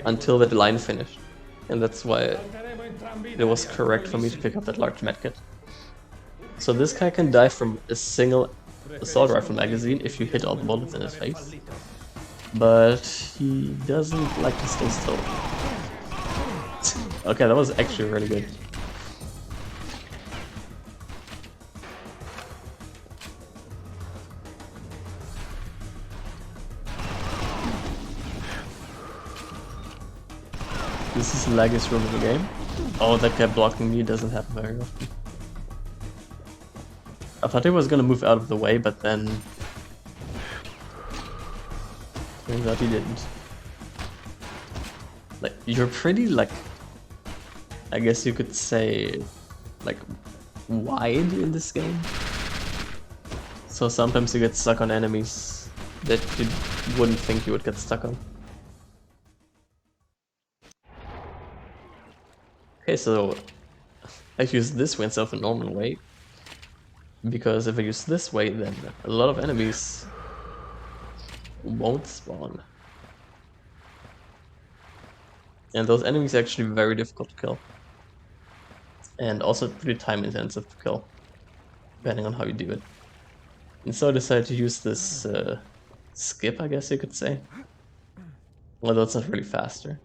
until that line finished. And that's why it was correct for me to pick up that large medkit. So this guy can die from a single assault rifle magazine if you hit all the bullets in his face. But he doesn't like to stay still. Okay, that was actually really good. This is the laggiest room in the game. Oh, that guy blocking me doesn't happen very often. I thought he was gonna move out of the way, but then... turns out he didn't. Like, you're pretty, like... I guess you could say, like, wide in this game. So sometimes you get stuck on enemies that you wouldn't think you would get stuck on. Okay, so I use this way instead of the normal way, because if I use this way, then a lot of enemies won't spawn. And those enemies are actually very difficult to kill. And also pretty time intensive to kill, depending on how you do it. And so I decided to use this skip, I guess you could say. Although it's not really faster.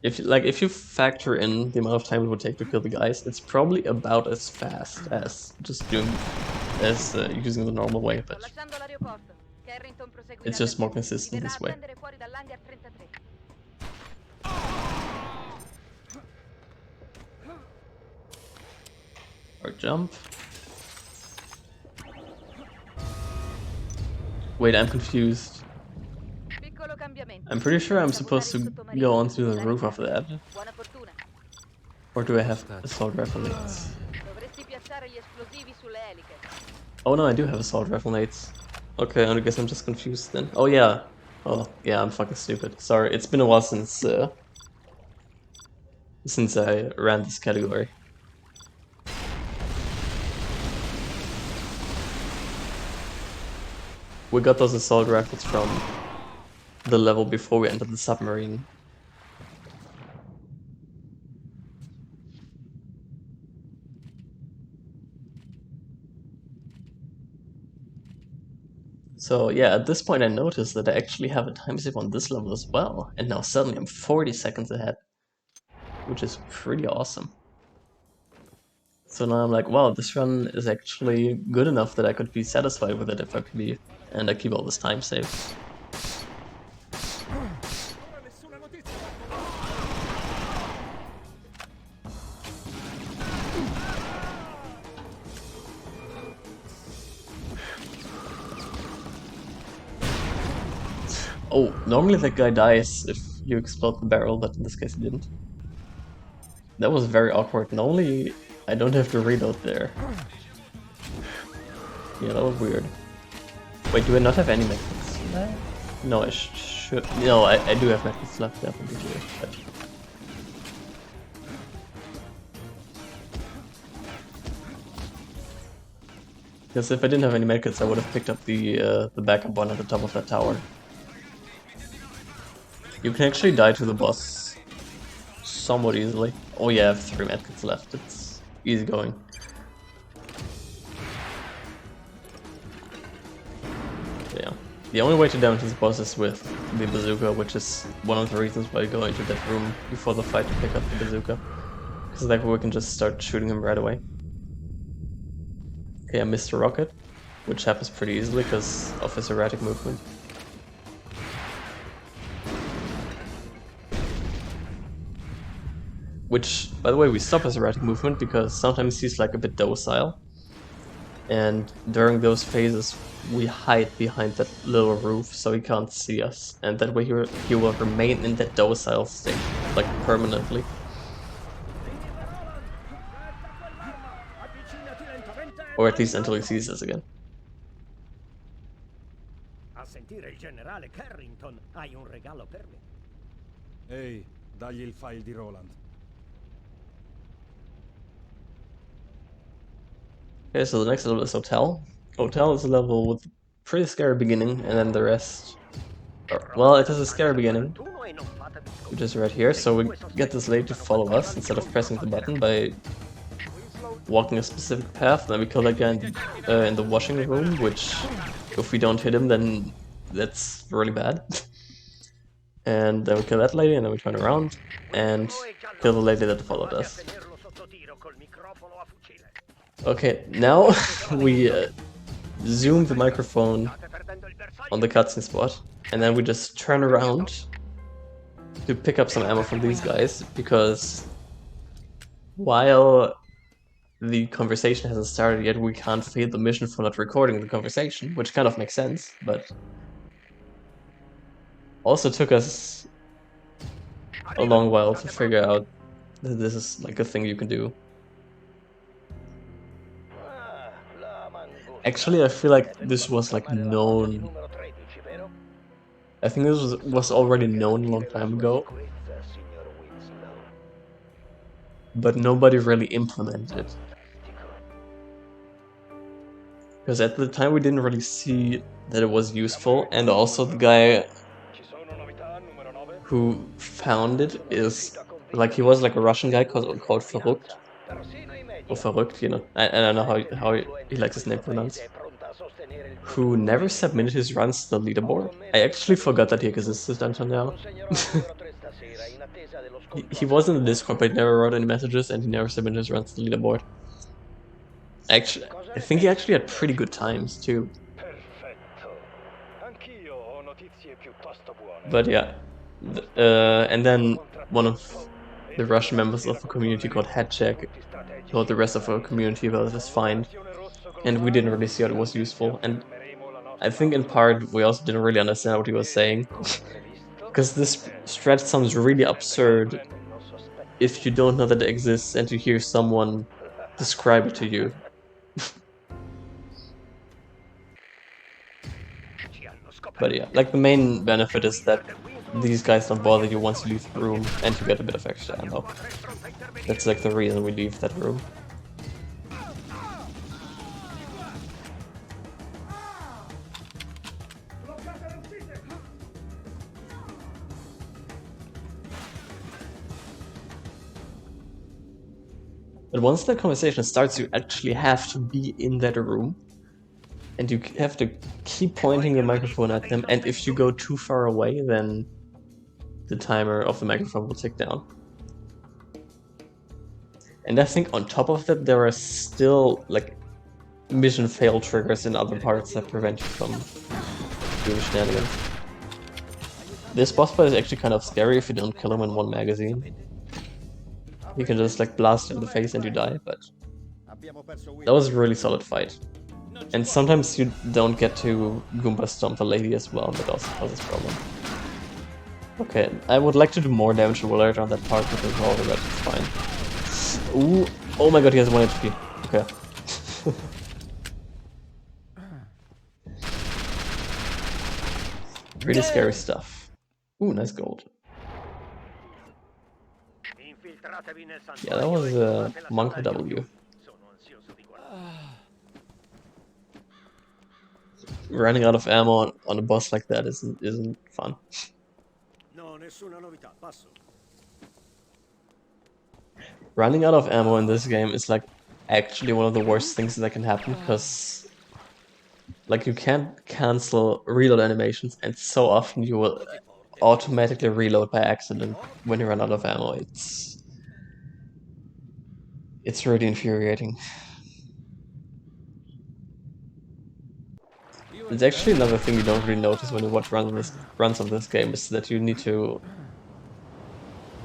If you factor in the amount of time it would take to kill the guys, it's probably about as fast as just using the normal way, but it's just more consistent this way. Or jump. Wait, I'm confused. I'm pretty sure I'm supposed to go onto the roof of that. Or do I have assault rifle nades? Oh no, I do have assault rifle nades. Okay, I guess I'm just confused then. Oh yeah. Oh yeah, I'm fucking stupid. Sorry, it's been a while since I ran this category. we got those assault rifles from the level before we entered the submarine. So yeah, at this point I noticed that I actually have a time save on this level as well, and now suddenly I'm 40 seconds ahead, which is pretty awesome. So now I'm like, wow, this run is actually good enough that I could be satisfied with it if I be, and I keep all this time saved. Oh, normally that guy dies if you explode the barrel, but in this case he didn't. That was very awkward. Normally I don't have to reload there. Yeah, that was weird. Wait, do I not have any medkits left? No, I should. No, I do have medkits left, definitely. But... because if I didn't have any medkits, I would have picked up the backup one at the top of that tower. You can actually die to the boss somewhat easily. Oh yeah, I have 3 medkits left. It's easy going. Yeah. The only way to damage this boss is with the bazooka, which is one of the reasons why I go into that room before the fight to pick up the bazooka. Because that way we can just start shooting him right away. Okay, I missed a rocket, which happens pretty easily because of his erratic movement. Which, by the way, we stop his erratic movement because sometimes he's like a bit docile. And during those phases, we hide behind that little roof so he can't see us. And that way he will remain in that docile state, like permanently. Or at least until he sees us again. A sentire il generale Carrington, hai un regalo per me. Ehi, dagli il file di Roland. Okay, so the next level is Hotel. Hotel is a level with a pretty scary beginning, and then the rest... well, it has a scary beginning, which is right here, so we get this lady to follow us instead of pressing the button by walking a specific path. Then we kill that guy in the washing room, which, if we don't hit him, then that's really bad. And then we kill that lady, and then we turn around and kill the lady that followed us. Okay, now we zoom the microphone on the cutscene spot, and then we just turn around to pick up some ammo from these guys, because while the conversation hasn't started yet, we can't fail the mission for not recording the conversation, which kind of makes sense, but also took us a long while to figure out that this is like a thing you can do. Actually, I feel like this was like known. I think this was already known a long time ago, but nobody really implemented it. Because at the time we didn't really see that it was useful, and also the guy who found it is like, he was like a Russian guy called Verrückt. Or Verrückt, you know, I don't know how he likes his name pronounced. Who never submitted his runs to the leaderboard. I actually forgot that he existed until now. He was in the Discord, but he never wrote any messages, and he never submitted his runs to the leaderboard. Actually, I think he actually had pretty good times too. But yeah, and then one of the Russian members of the community called Headcheck told the rest of our community about it was fine, and we didn't really see how it was useful. And I think in part we also didn't really understand what he was saying, because this strat sounds really absurd if you don't know that it exists and you hear someone describe it to you. But yeah, like the main benefit is that these guys don't bother you once you leave the room, and you get a bit of extra ammo. That's like the reason we leave that room. But once that conversation starts, you actually have to be in that room. And you have to keep pointing the microphone at them, and if you go too far away, then the timer of the microphone will tick down. And I think on top of that, there are still, like, mission fail triggers in other parts that prevent you from doing shenanigans. This boss fight is actually kind of scary if you don't kill him in one magazine. You can just, like, blast him in the face and you die, but that was a really solid fight. And sometimes you don't get to Goomba Stomp the lady as well, that also causes problem. Okay, I would like to do more damage to Willard on that part with the revolver, but it's fine. Ooh, oh my god, he has 1 HP. Okay. Pretty scary stuff. Ooh, nice gold. Yeah, that was a Monkey W. Running out of ammo on a boss like that isn't fun. Running out of ammo in this game is like actually one of the worst things that can happen, because like you can't cancel reload animations, and so often you will automatically reload by accident when you run out of ammo. It's really infuriating. It's actually another thing you don't really notice when you watch runs of this game, is that you need to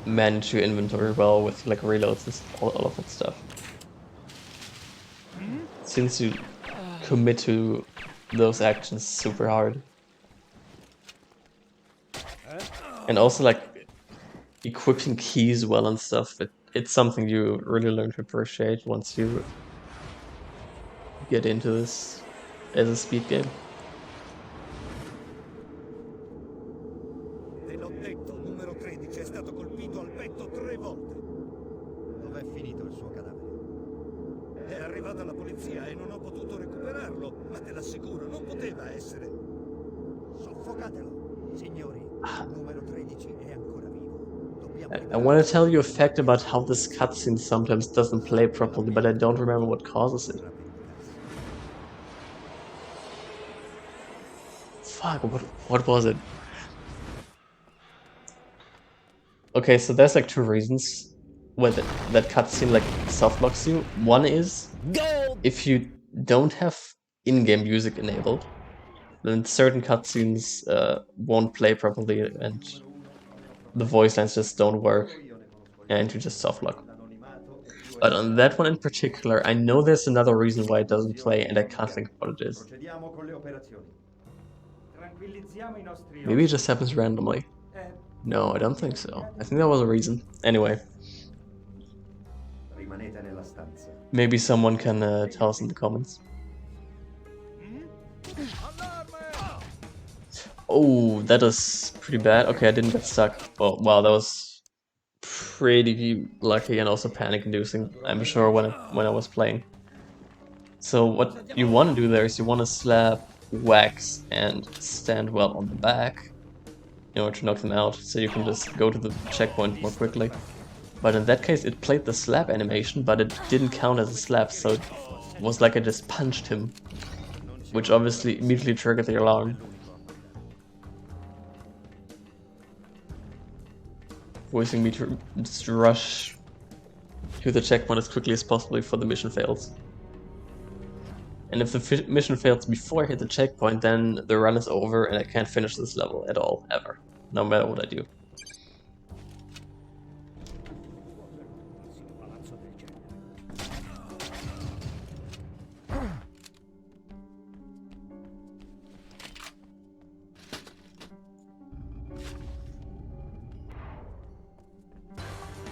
manage your inventory well with like reloads and all of that stuff. Since you commit to those actions super hard. And also like equipping keys well and stuff, it's something you really learn to appreciate once you get into this as a speed game. Te l'ho detto, numero 13 è stato colpito al petto 3 volte. Dov'è finito il suo cadavere? È arrivata la polizia e non ho potuto recuperarlo, ma te l'assicuro, non poteva essere. Soffocatelo, signori. Numero 13 è ancora vivo. I want to tell you a fact about how this cutscene sometimes doesn't play properly, but I don't remember what causes it. Fuck, what was it? Okay, so there's like 2 reasons why that cutscene like softlocks you. One is if you don't have in-game music enabled, then certain cutscenes won't play properly and the voice lines just don't work and you just softlock. But on that one in particular, I know there's another reason why it doesn't play, and I can't think of what it is. Maybe it just happens randomly. No, I don't think so. I think that was a reason. Anyway. Maybe someone can tell us in the comments. Oh, that is pretty bad. Okay, I didn't get stuck. Oh, wow, that was pretty lucky and also panic-inducing, I'm sure, when I was playing. So what you want to do there is you want to slap, wax, and stand well on the back in order to knock them out, so you can just go to the checkpoint more quickly. But in that case, it played the slap animation, but it didn't count as a slap, so it was like I just punched him, which obviously immediately triggered the alarm. Forcing me to just rush to the checkpoint as quickly as possible before the mission fails. And if the mission fails before I hit the checkpoint, then the run is over and I can't finish this level at all, ever, no matter what I do.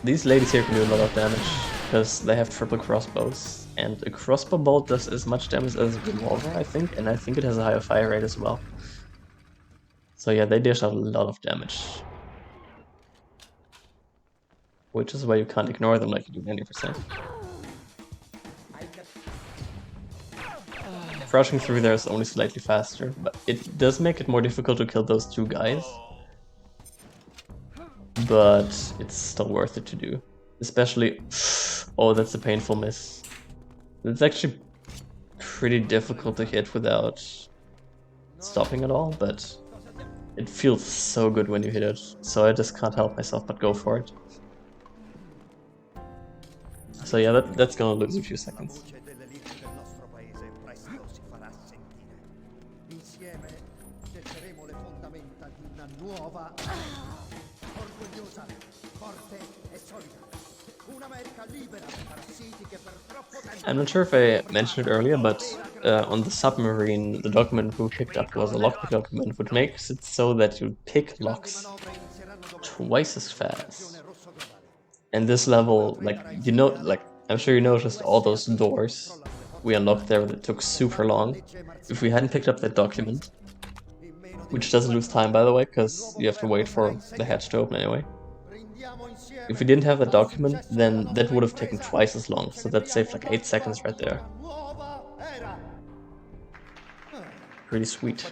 These ladies here can do a lot of damage, because they have triple crossbows, and a crossbow bolt does as much damage as a revolver, I think, and I think it has a higher fire rate as well. So yeah, they dish out a lot of damage. Which is why you can't ignore them like you do 90%. Rushing through there is only slightly faster, but it does make it more difficult to kill those 2 guys. But it's still worth it to do. Especially... Oh, that's a painful miss. It's actually pretty difficult to hit without stopping at all, but it feels so good when you hit it, so I just can't help myself but go for it. So yeah, that's gonna lose a few seconds. I'm not sure if I mentioned it earlier, but on the submarine, the document we picked up was a lockpick document, which makes it so that you pick locks twice as fast. And this level, like, you know, like, I'm sure you noticed all those doors we unlocked there that took super long. If we hadn't picked up that document, which doesn't lose time, by the way, because you have to wait for the hatch to open anyway. If we didn't have that document, then that would have taken twice as long, so that saved like 8 seconds right there. Pretty sweet.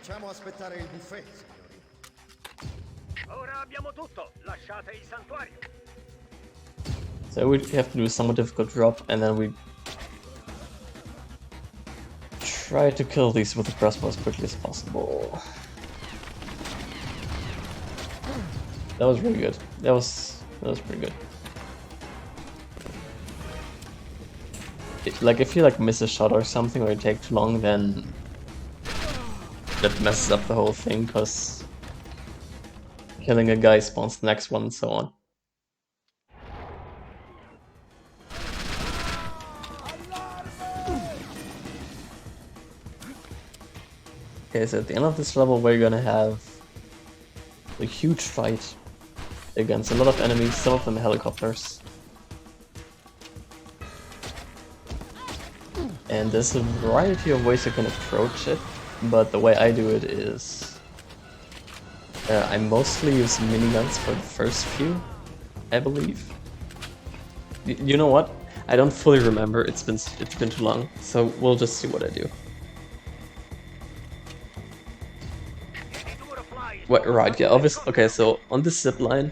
So we have to do a somewhat difficult drop, and then we try to kill these with the crossbow as quickly as possible. That was really good. That was pretty good. Like, if you like miss a shot or something, or you take too long, then that messes up the whole thing, because killing a guy spawns the next one and so on. Okay, so at the end of this level we're gonna have a huge fight against a lot of enemies, some of them helicopters. And there's a variety of ways you can approach it, but the way I do it is I mostly use miniguns for the first few, I believe. You know what? I don't fully remember, it's been too long, so we'll just see what I do. What, right, yeah, obviously. Okay, so on this zip line,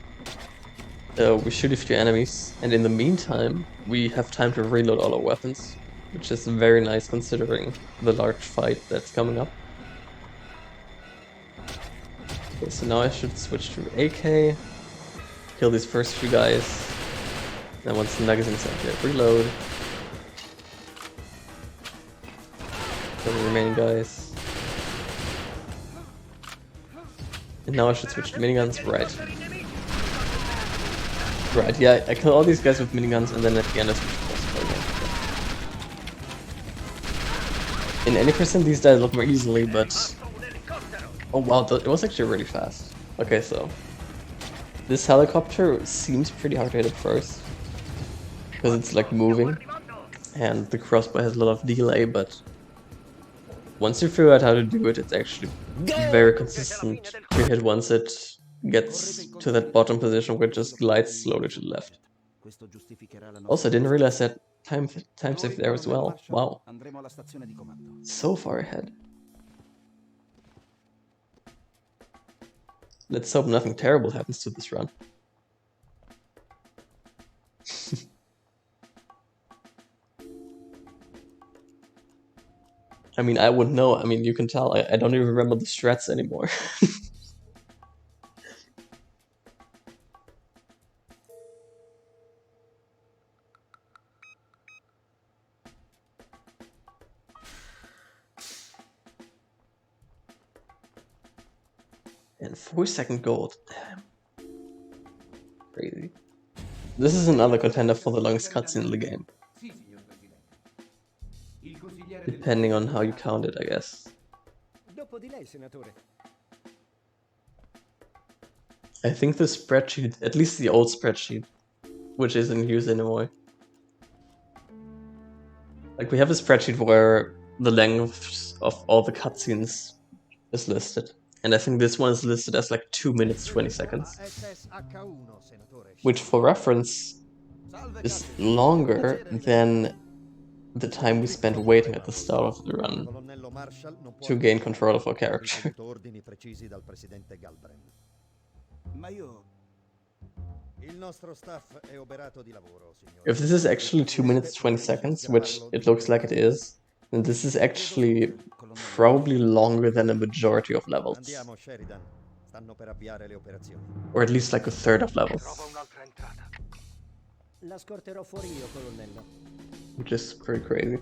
we shoot a few enemies, and in the meantime, we have time to reload all our weapons, which is very nice considering the large fight that's coming up. Okay, so now I should switch to AK, kill these first few guys, then once the magazine's empty, reload, kill the remaining guys. And now I should switch to miniguns, right. Right, yeah, I kill all these guys with miniguns, and then at the end I switch to crossbow again. In any percent these die look more easily, but... Oh wow, it was actually really fast. Okay, so... This helicopter seems pretty hard to hit at first, because it's like moving, and the crossbow has a lot of delay, but... Once you figure out how to do it, it's actually very consistent to hit once it gets to that bottom position where it just glides slowly to the left. Also, I didn't realize that time save there as well. Wow. So far ahead. Let's hope nothing terrible happens to this run. I mean, I wouldn't know. I mean, you can tell. I don't even remember the strats anymore. And 4-second gold. Damn. Crazy. This is another contender for the longest cutscene in the game. Depending on how you count it, I guess. I think the spreadsheet, at least the old spreadsheet, which isn't in use anymore. Like, we have a spreadsheet where the length of all the cutscenes is listed. And I think this one is listed as like 2 minutes 20 seconds. Which, for reference, is longer than the time we spent waiting at the start of the run to gain control of our character. Il nostro staff è oberato di lavoro, signore. If this is actually 2 minutes 20 seconds, which it looks like it is, then this is actually probably longer than a majority of levels. Andiamo, Sheridan. Stanno per avviare le operazioni. Or at least like a third of levels. Trova un'altra entrata. La scorterò fuori io, colonnello. Which is pretty crazy.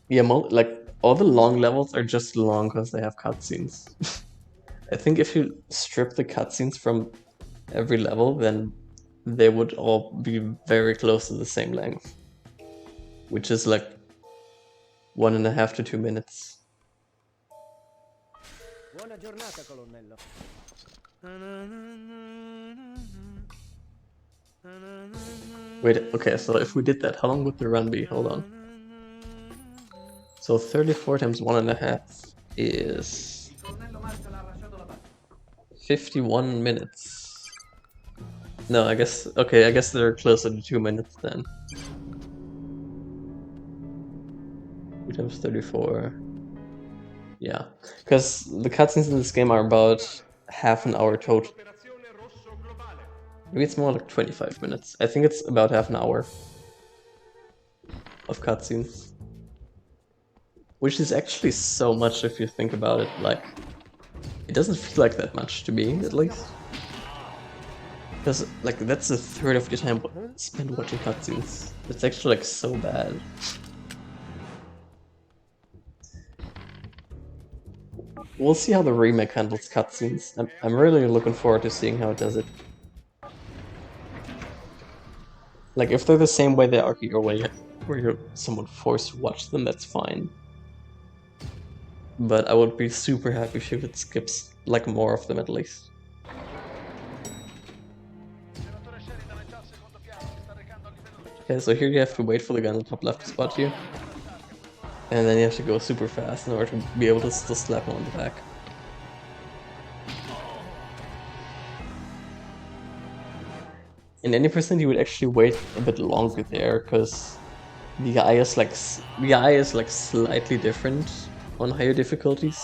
Yeah, like all the long levels are just long because they have cutscenes. I think if you strip the cutscenes from every level, then they would all be very close to the same length. Which is like 1.5 to 2 minutes. Buona giornata, colonnello. Wait, okay, so if we did that, how long would the run be? Hold on. So 34 times 1.5 is 51 minutes. No, I guess, okay, I guess they're closer to 2 minutes then. 2 times 34. Yeah, because the cutscenes in this game are about half an hour total. Maybe it's more like 25 minutes. I think it's about half an hour of cutscenes. Which is actually so much if you think about it. Like, it doesn't feel like that much to me, at least. Because, like, that's a third of your time spent watching cutscenes. It's actually, like, so bad. We'll see how the remake handles cutscenes. I'm really looking forward to seeing how it does it. Like, if they're the same way they are here, where you're somewhat forced to watch them, that's fine. But I would be super happy if it skips, like, more of them at least. Okay, so here you have to wait for the guy on the top left to spot you. And then you have to go super fast in order to be able to still slap him on the back. In any percent, you would actually wait a bit longer there, because the eye is like slightly different on higher difficulties,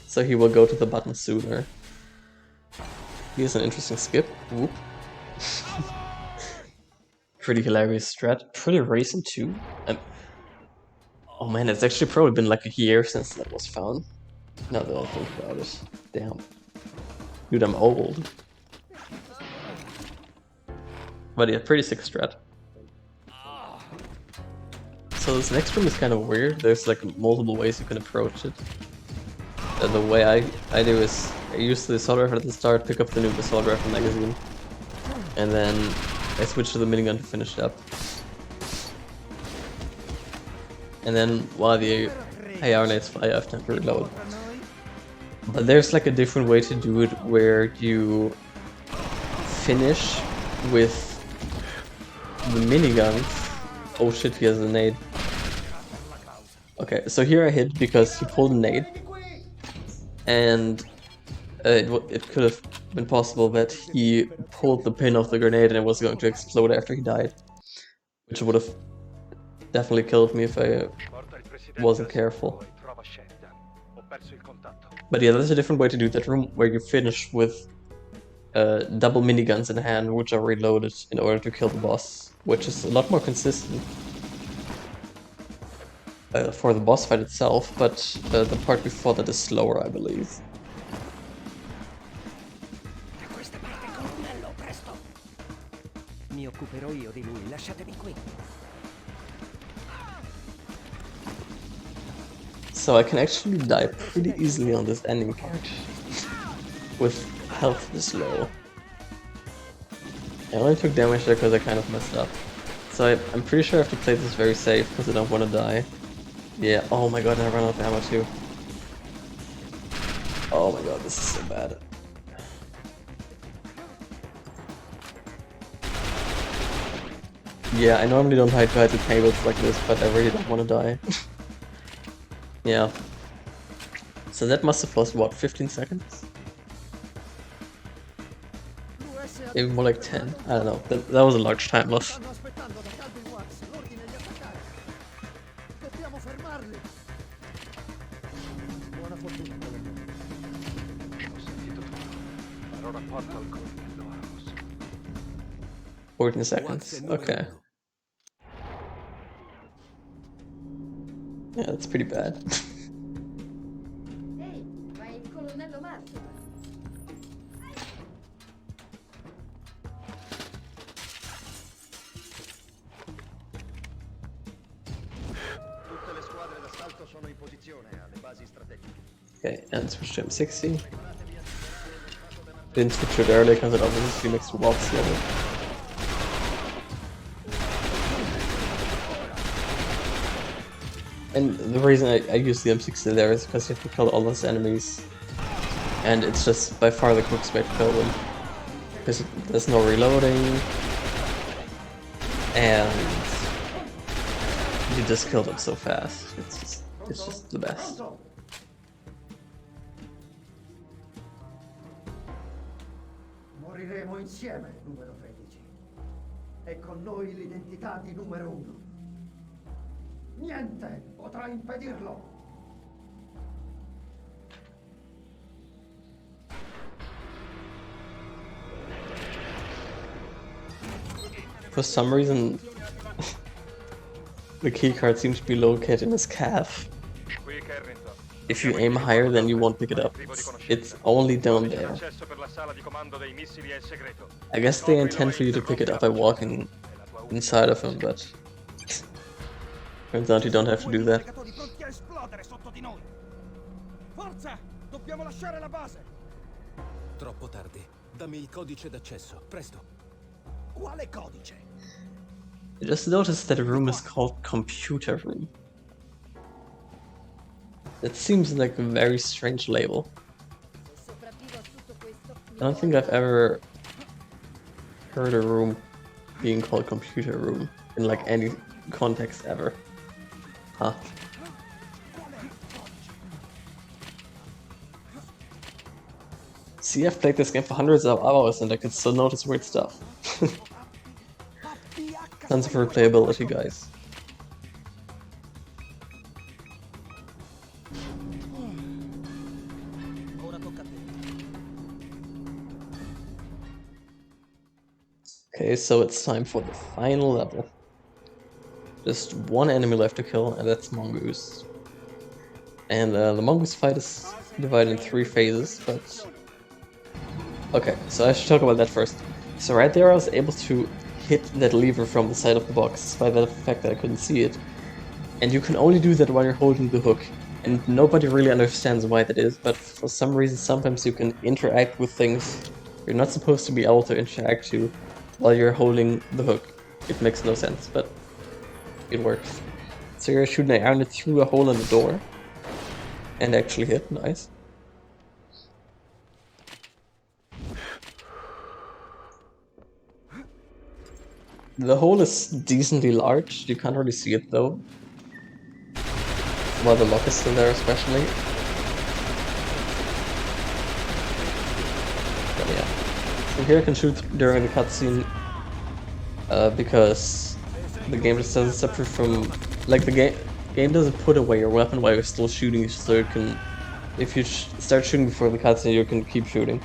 so he will go to the button sooner. Here's an interesting skip. Whoop. Pretty hilarious strat. Pretty recent too. Oh man, it's actually probably been like a year since that was found. Now that I think about it. Damn. Dude, I'm old. But yeah, pretty sick strat. So this next room is kind of weird. There's like multiple ways you can approach it. And the way I do is I use the assault rifle at the start, pick up the new assault rifle magazine, and then I switch to the minigun to finish it up. And then while the AR nades fly, I have time to reload. But there's like a different way to do it where you finish with the miniguns. Oh shit, he has a nade. Okay, so here I hit because he pulled a nade. And it could have been possible that he pulled the pin off the grenade and it was going to explode after he died. Which would have definitely killed me if I wasn't careful. But yeah, there's a different way to do that room where you finish with double miniguns in hand, which are reloaded in order to kill the boss, which is a lot more consistent for the boss fight itself, but the part before that is slower, I believe. Mi occuperò io di lui, lasciatemi qui. So I can actually die pretty easily on this ending part, with health this low. I only took damage there because I kind of messed up. So I'm pretty sure I have to play this very safe because I don't want to die. Yeah, oh my god, I ran out of ammo too. Oh my god, this is so bad. Yeah, I normally don't hide behind the tables like this, but I really don't want to die. Yeah. So that must have lost, what, 15 seconds? Maybe more like 10? I don't know. That was a large time loss. 14 seconds. Okay. Yeah, that's pretty bad. Ehi, ma è il colonnello Martin. Tutte le squadre d'assalto sono in posizione alle basi strategiche. Okay, and switch to M60. Didn't switch it earlier because it obviously makes the walk slower. And the reason I use the M60 there is because you have to kill all those enemies, and it's just by far the quickest way to kill them. Because there's no reloading, and you just kill them so fast. It's just the best. Moriremo insieme, numero 13. E con noi l'identità di numero 1. Niente potrà impedirlo. For some reason, the keycard seems to be located in his calf. If you aim higher, then you won't pick it up. It's only down there. I guess they intend for you to pick it up by walking inside of him, but turns out you don't have to do that. Forza! Dobbiamo lasciare la base! Troppo tardi. Dammi il codice d'accesso, presto. Quale codice? I just noticed that the room is called Computer Room. That seems like a very strange label. I don't think I've ever heard a room being called Computer Room in like any context ever. Huh. See, I've played this game for hundreds of hours and I can still notice weird stuff. Tons of replayability, guys. Okay, so it's time for the final level. Just one enemy left to kill, and that's Mongoose. And the Mongoose fight is divided in 3 phases, but... Okay, so I should talk about that first. So right there I was able to hit that lever from the side of the box, despite the fact that I couldn't see it. And you can only do that while you're holding the hook. And nobody really understands why that is, but for some reason sometimes you can interact with things you're not supposed to be able to interact to while you're holding the hook. It makes no sense, but it works. So you're shooting an iron through a hole in the door. And actually hit, nice. The hole is decently large, you can't really see it though. While the lock is still there especially. But yeah. So here I can shoot during the cutscene because the game just doesn't separate from... Like the game doesn't put away your weapon while you're still shooting, so you can... If you start shooting before the cutscene, you can keep shooting.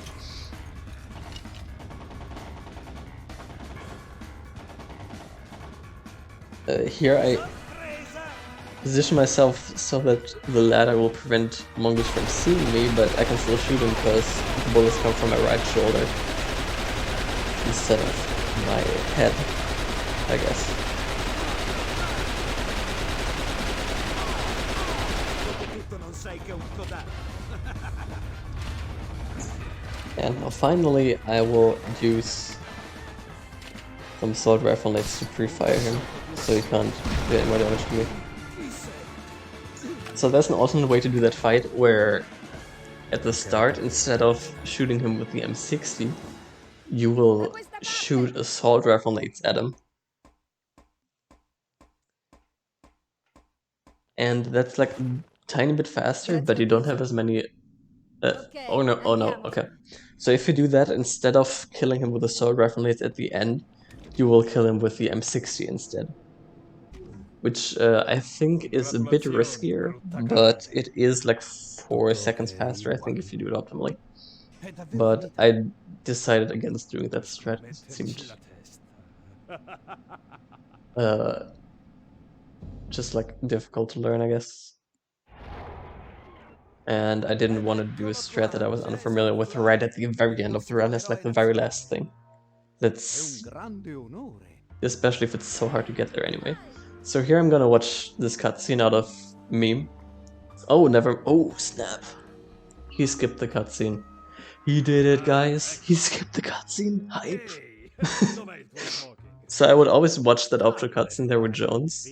Here I position myself so that the ladder will prevent Mongoose from seeing me, but I can still shoot him because the bullets come from my right shoulder instead of my head, I guess. And now finally I will use some assault rifle nades to pre-fire him, so he can't do any more damage to me. So that's an alternate way to do that fight, where at the start, instead of shooting him with the M60, you will shoot assault rifle nades at him. And that's like a tiny bit faster, but you don't have as many... oh no, okay. So if you do that, instead of killing him with assault rifle nades at the end, you will kill him with the M60 instead. Which I think is a bit riskier, but it is like 4 seconds faster, I think, if you do it optimally. But I decided against doing that strat. It seemed Just like difficult to learn, I guess. And I didn't want to do a strat that I was unfamiliar with right at the very end of the run as like the very last thing. That's especially if it's so hard to get there anyway. So here I'm gonna watch this cutscene out of meme. Oh, never. Oh, snap. He skipped the cutscene. He did it, guys. He skipped the cutscene. Hype. So I would always watch that outro cutscene there with Jones.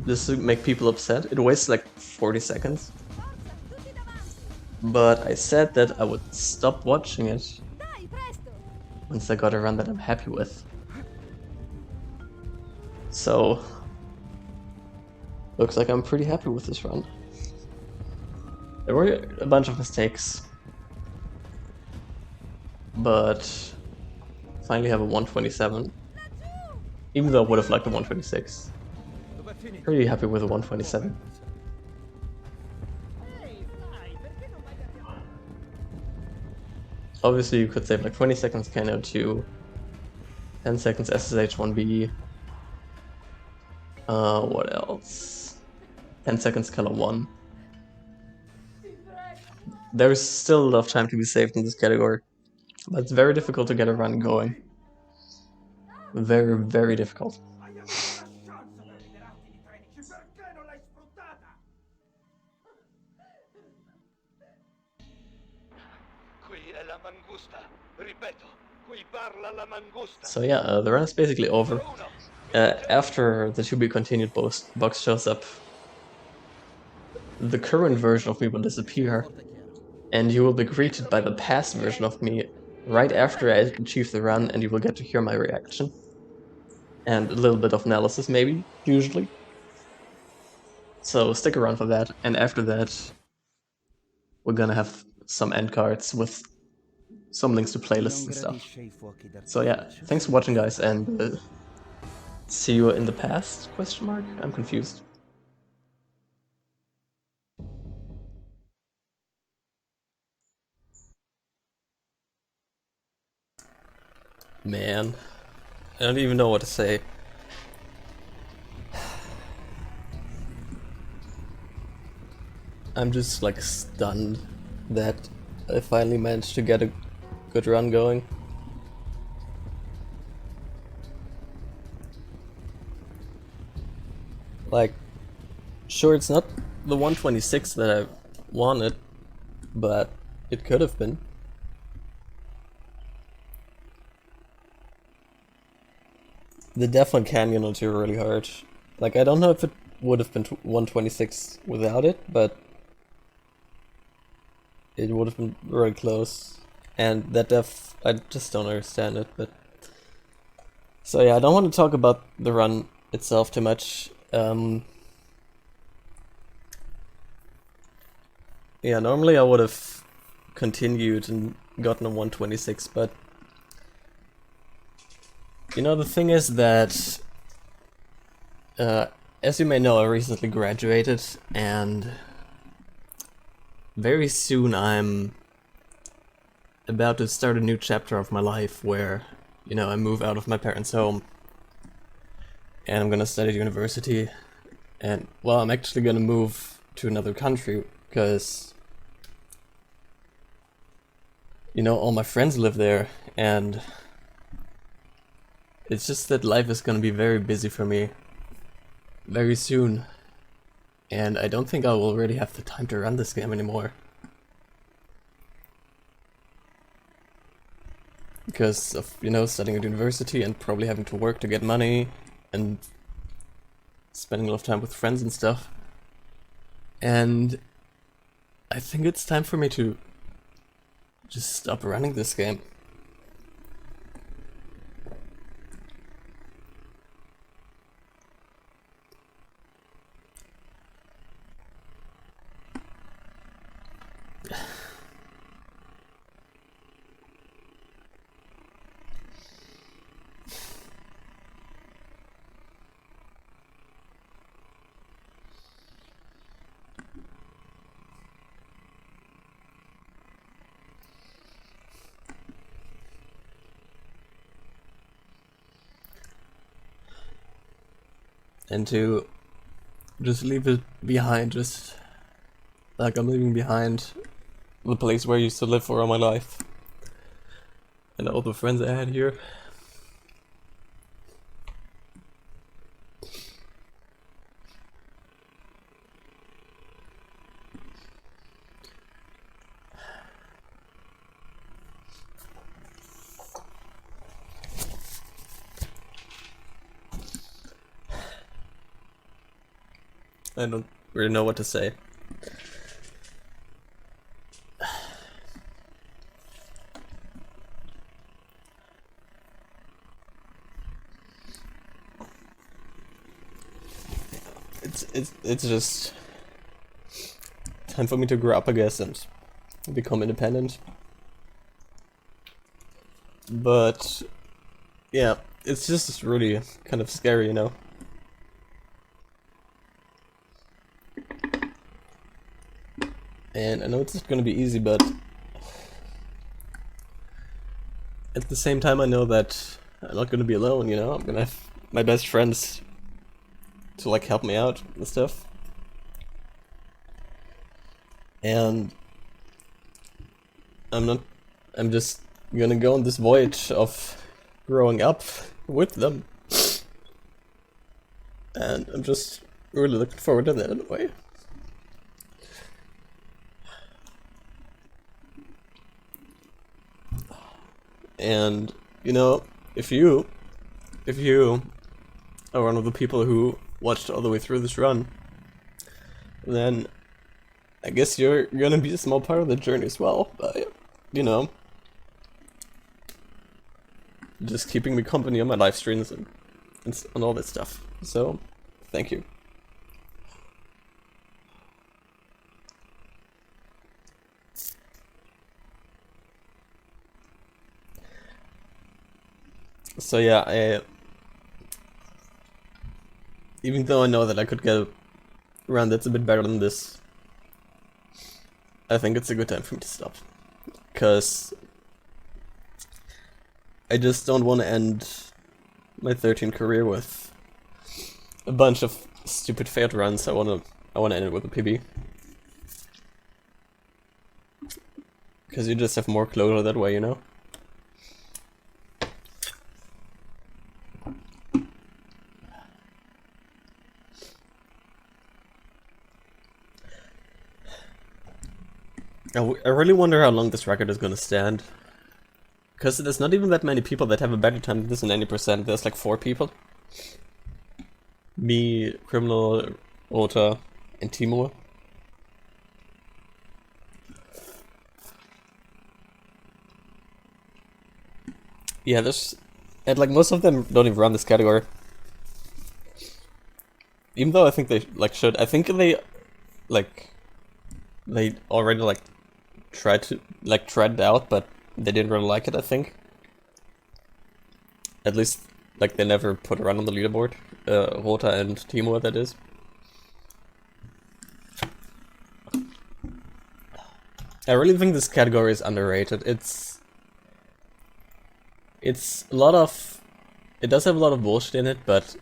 Just to make people upset. It wastes like 40 seconds. But I said that I would stop watching it once I got a run that I'm happy with. So, looks like I'm pretty happy with this run. There were a bunch of mistakes, but finally have a 127. Even though I would have liked a 126. Pretty happy with a 127. Obviously you could save like 20 seconds Kano 2, 10 seconds SSH 1B, what else? 10 seconds color 1. There is still a lot of time to be saved in this category, but it's very difficult to get a run going. Very, very difficult. So yeah, the run is basically over. After the to be continued box shows up, the current version of me will disappear, and you will be greeted by the past version of me right after I achieve the run, and you will get to hear my reaction. And a little bit of analysis, maybe, usually. So stick around for that, and after that, we're gonna have some end cards with some links to playlists and stuff. So yeah, thanks for watching, guys, and see you in the past? Question mark? I'm confused. Man, I don't even know what to say. I'm just like stunned that I finally managed to get a good run going. Like, sure, it's not the 126 that I wanted, but it could have been. The Devlin Canyon are really hard. Like, I don't know if it would have been 126 without it, but it would have been really close. And that def, I just don't understand it, but... So yeah, I don't want to talk about the run itself too much. Yeah, normally I would have continued and gotten a 126, but... You know, the thing is that... as you may know, I recently graduated, and... very soon I'm about to start a new chapter of my life where, you know, I move out of my parents' home and I'm gonna study at university, and, well, I'm actually gonna move to another country because, you know, all my friends live there, and it's just that life is gonna be very busy for me very soon. And I don't think I will really have the time to run this game anymore. Because of, you know, studying at university and probably having to work to get money and spending a lot of time with friends and stuff. And I think it's time for me to just stop running this game. and to just leave it behind, just like I'm leaving behind the place where I used to live for all my life, and all the friends I had here. I don't really know what to say. It's just time for me to grow up, I guess, and become independent. But yeah, it's just really kind of scary, you know. And I know it's not gonna be easy, but at the same time I know that I'm not gonna be alone, you know. I'm gonna have my best friends to like help me out and stuff. And I'm just gonna go on this voyage of growing up with them. And I'm just really looking forward to that in a way. And you know, if you are one of the people who watched all the way through this run, then I guess you're gonna be a small part of the journey as well, by, you know, just keeping me company on my live streams and all that stuff. So, thank you. So yeah, even though I know that I could get a run that's a bit better than this, I think it's a good time for me to stop. Because I just don't want to end my 13 career with a bunch of stupid failed runs. I wanna end it with a PB. Because you just have more closure that way, you know? I really wonder how long this record is gonna stand. Because there's not even that many people that have a better time than this in any percent. There's like 4 people. Me, Criminal, Rota, and Timur. Yeah, and like most of them don't even run this category. Even though I think they like should. I think they already like tried it out, but they didn't really like it, I think. At least like they never put a run on the leaderboard. Rota and Timur, that is. I really think this category is underrated. It's a lot of, it does have a lot of bullshit in it, but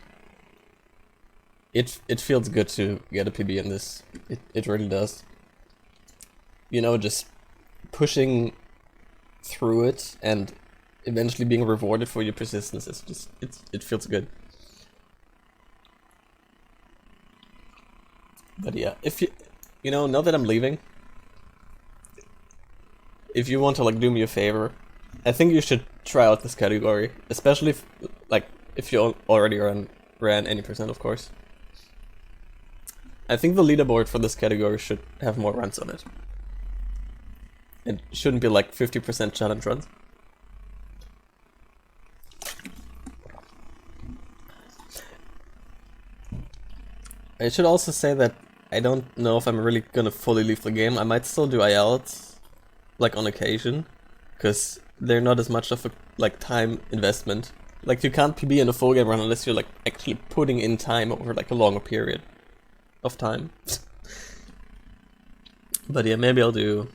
it feels good to get a PB in this. It really does. You know, just pushing through it and eventually being rewarded for your persistence. It feels good. But yeah, if you know, now that I'm leaving, if you want to like do me a favor, I think you should try out this category, especially if you already ran any percent, of course. I think the leaderboard for this category should have more runs on it. It shouldn't be like 50% challenge runs. I should also say that I don't know if I'm really gonna fully leave the game. I might still do IELTS, like on occasion, because they're not as much of a like time investment. Like you can't PB in a full game run unless you're like actually putting in time over like a longer period of time. But yeah, maybe I'll do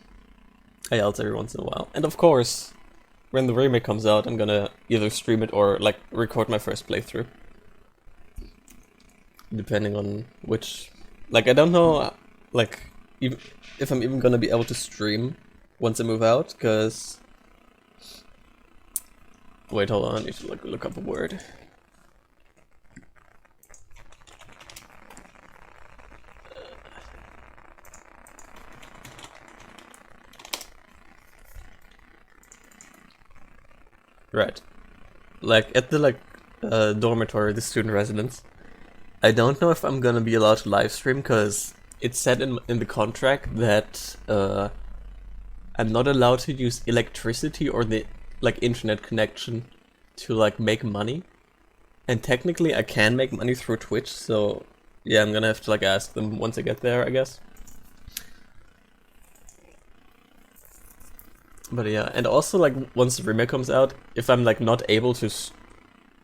IELTS every once in a while. And of course, when the remake comes out, I'm gonna either stream it or like record my first playthrough. depending on which. Like, I don't know, like, if I'm even gonna be able to stream once I move out, because. Wait, hold on, I need to look up a word. Right. Like, at the, dormitory, the student residence, I don't know if I'm gonna be allowed to live stream, because it's said in the contract that, I'm not allowed to use electricity or the, internet connection to, make money. And technically I can make money through Twitch, so, yeah, I'm gonna have to, ask them once I get there, I guess. But yeah, and also, once the remake comes out, if I'm, not able to,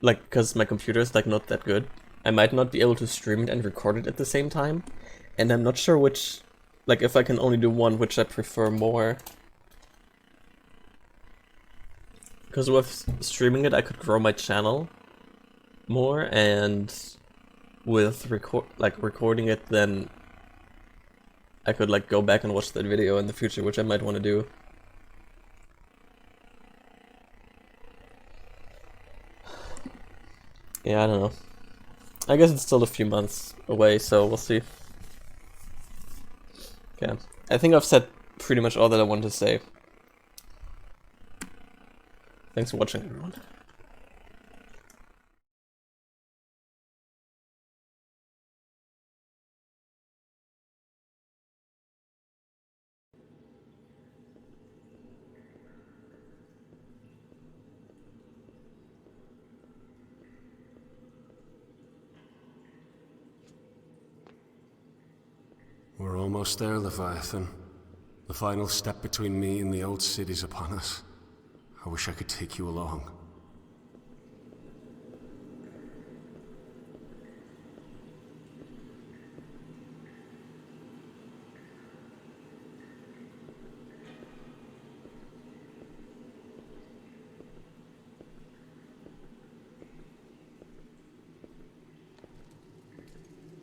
because my computer is, not that good, I might not be able to stream it and record it at the same time. And I'm not sure which, if I can only do one, which I prefer more. Because with streaming it, I could grow my channel more, and with recording it, then I could, go back and watch that video in the future, which I might want to do. Yeah, I don't know. I guess it's still a few months away, so we'll see. Okay, I think I've said pretty much all that I wanted to say. Thanks for watching, everyone. We're almost there, Leviathan. The final step between me and the old city's upon us. I wish I could take you along.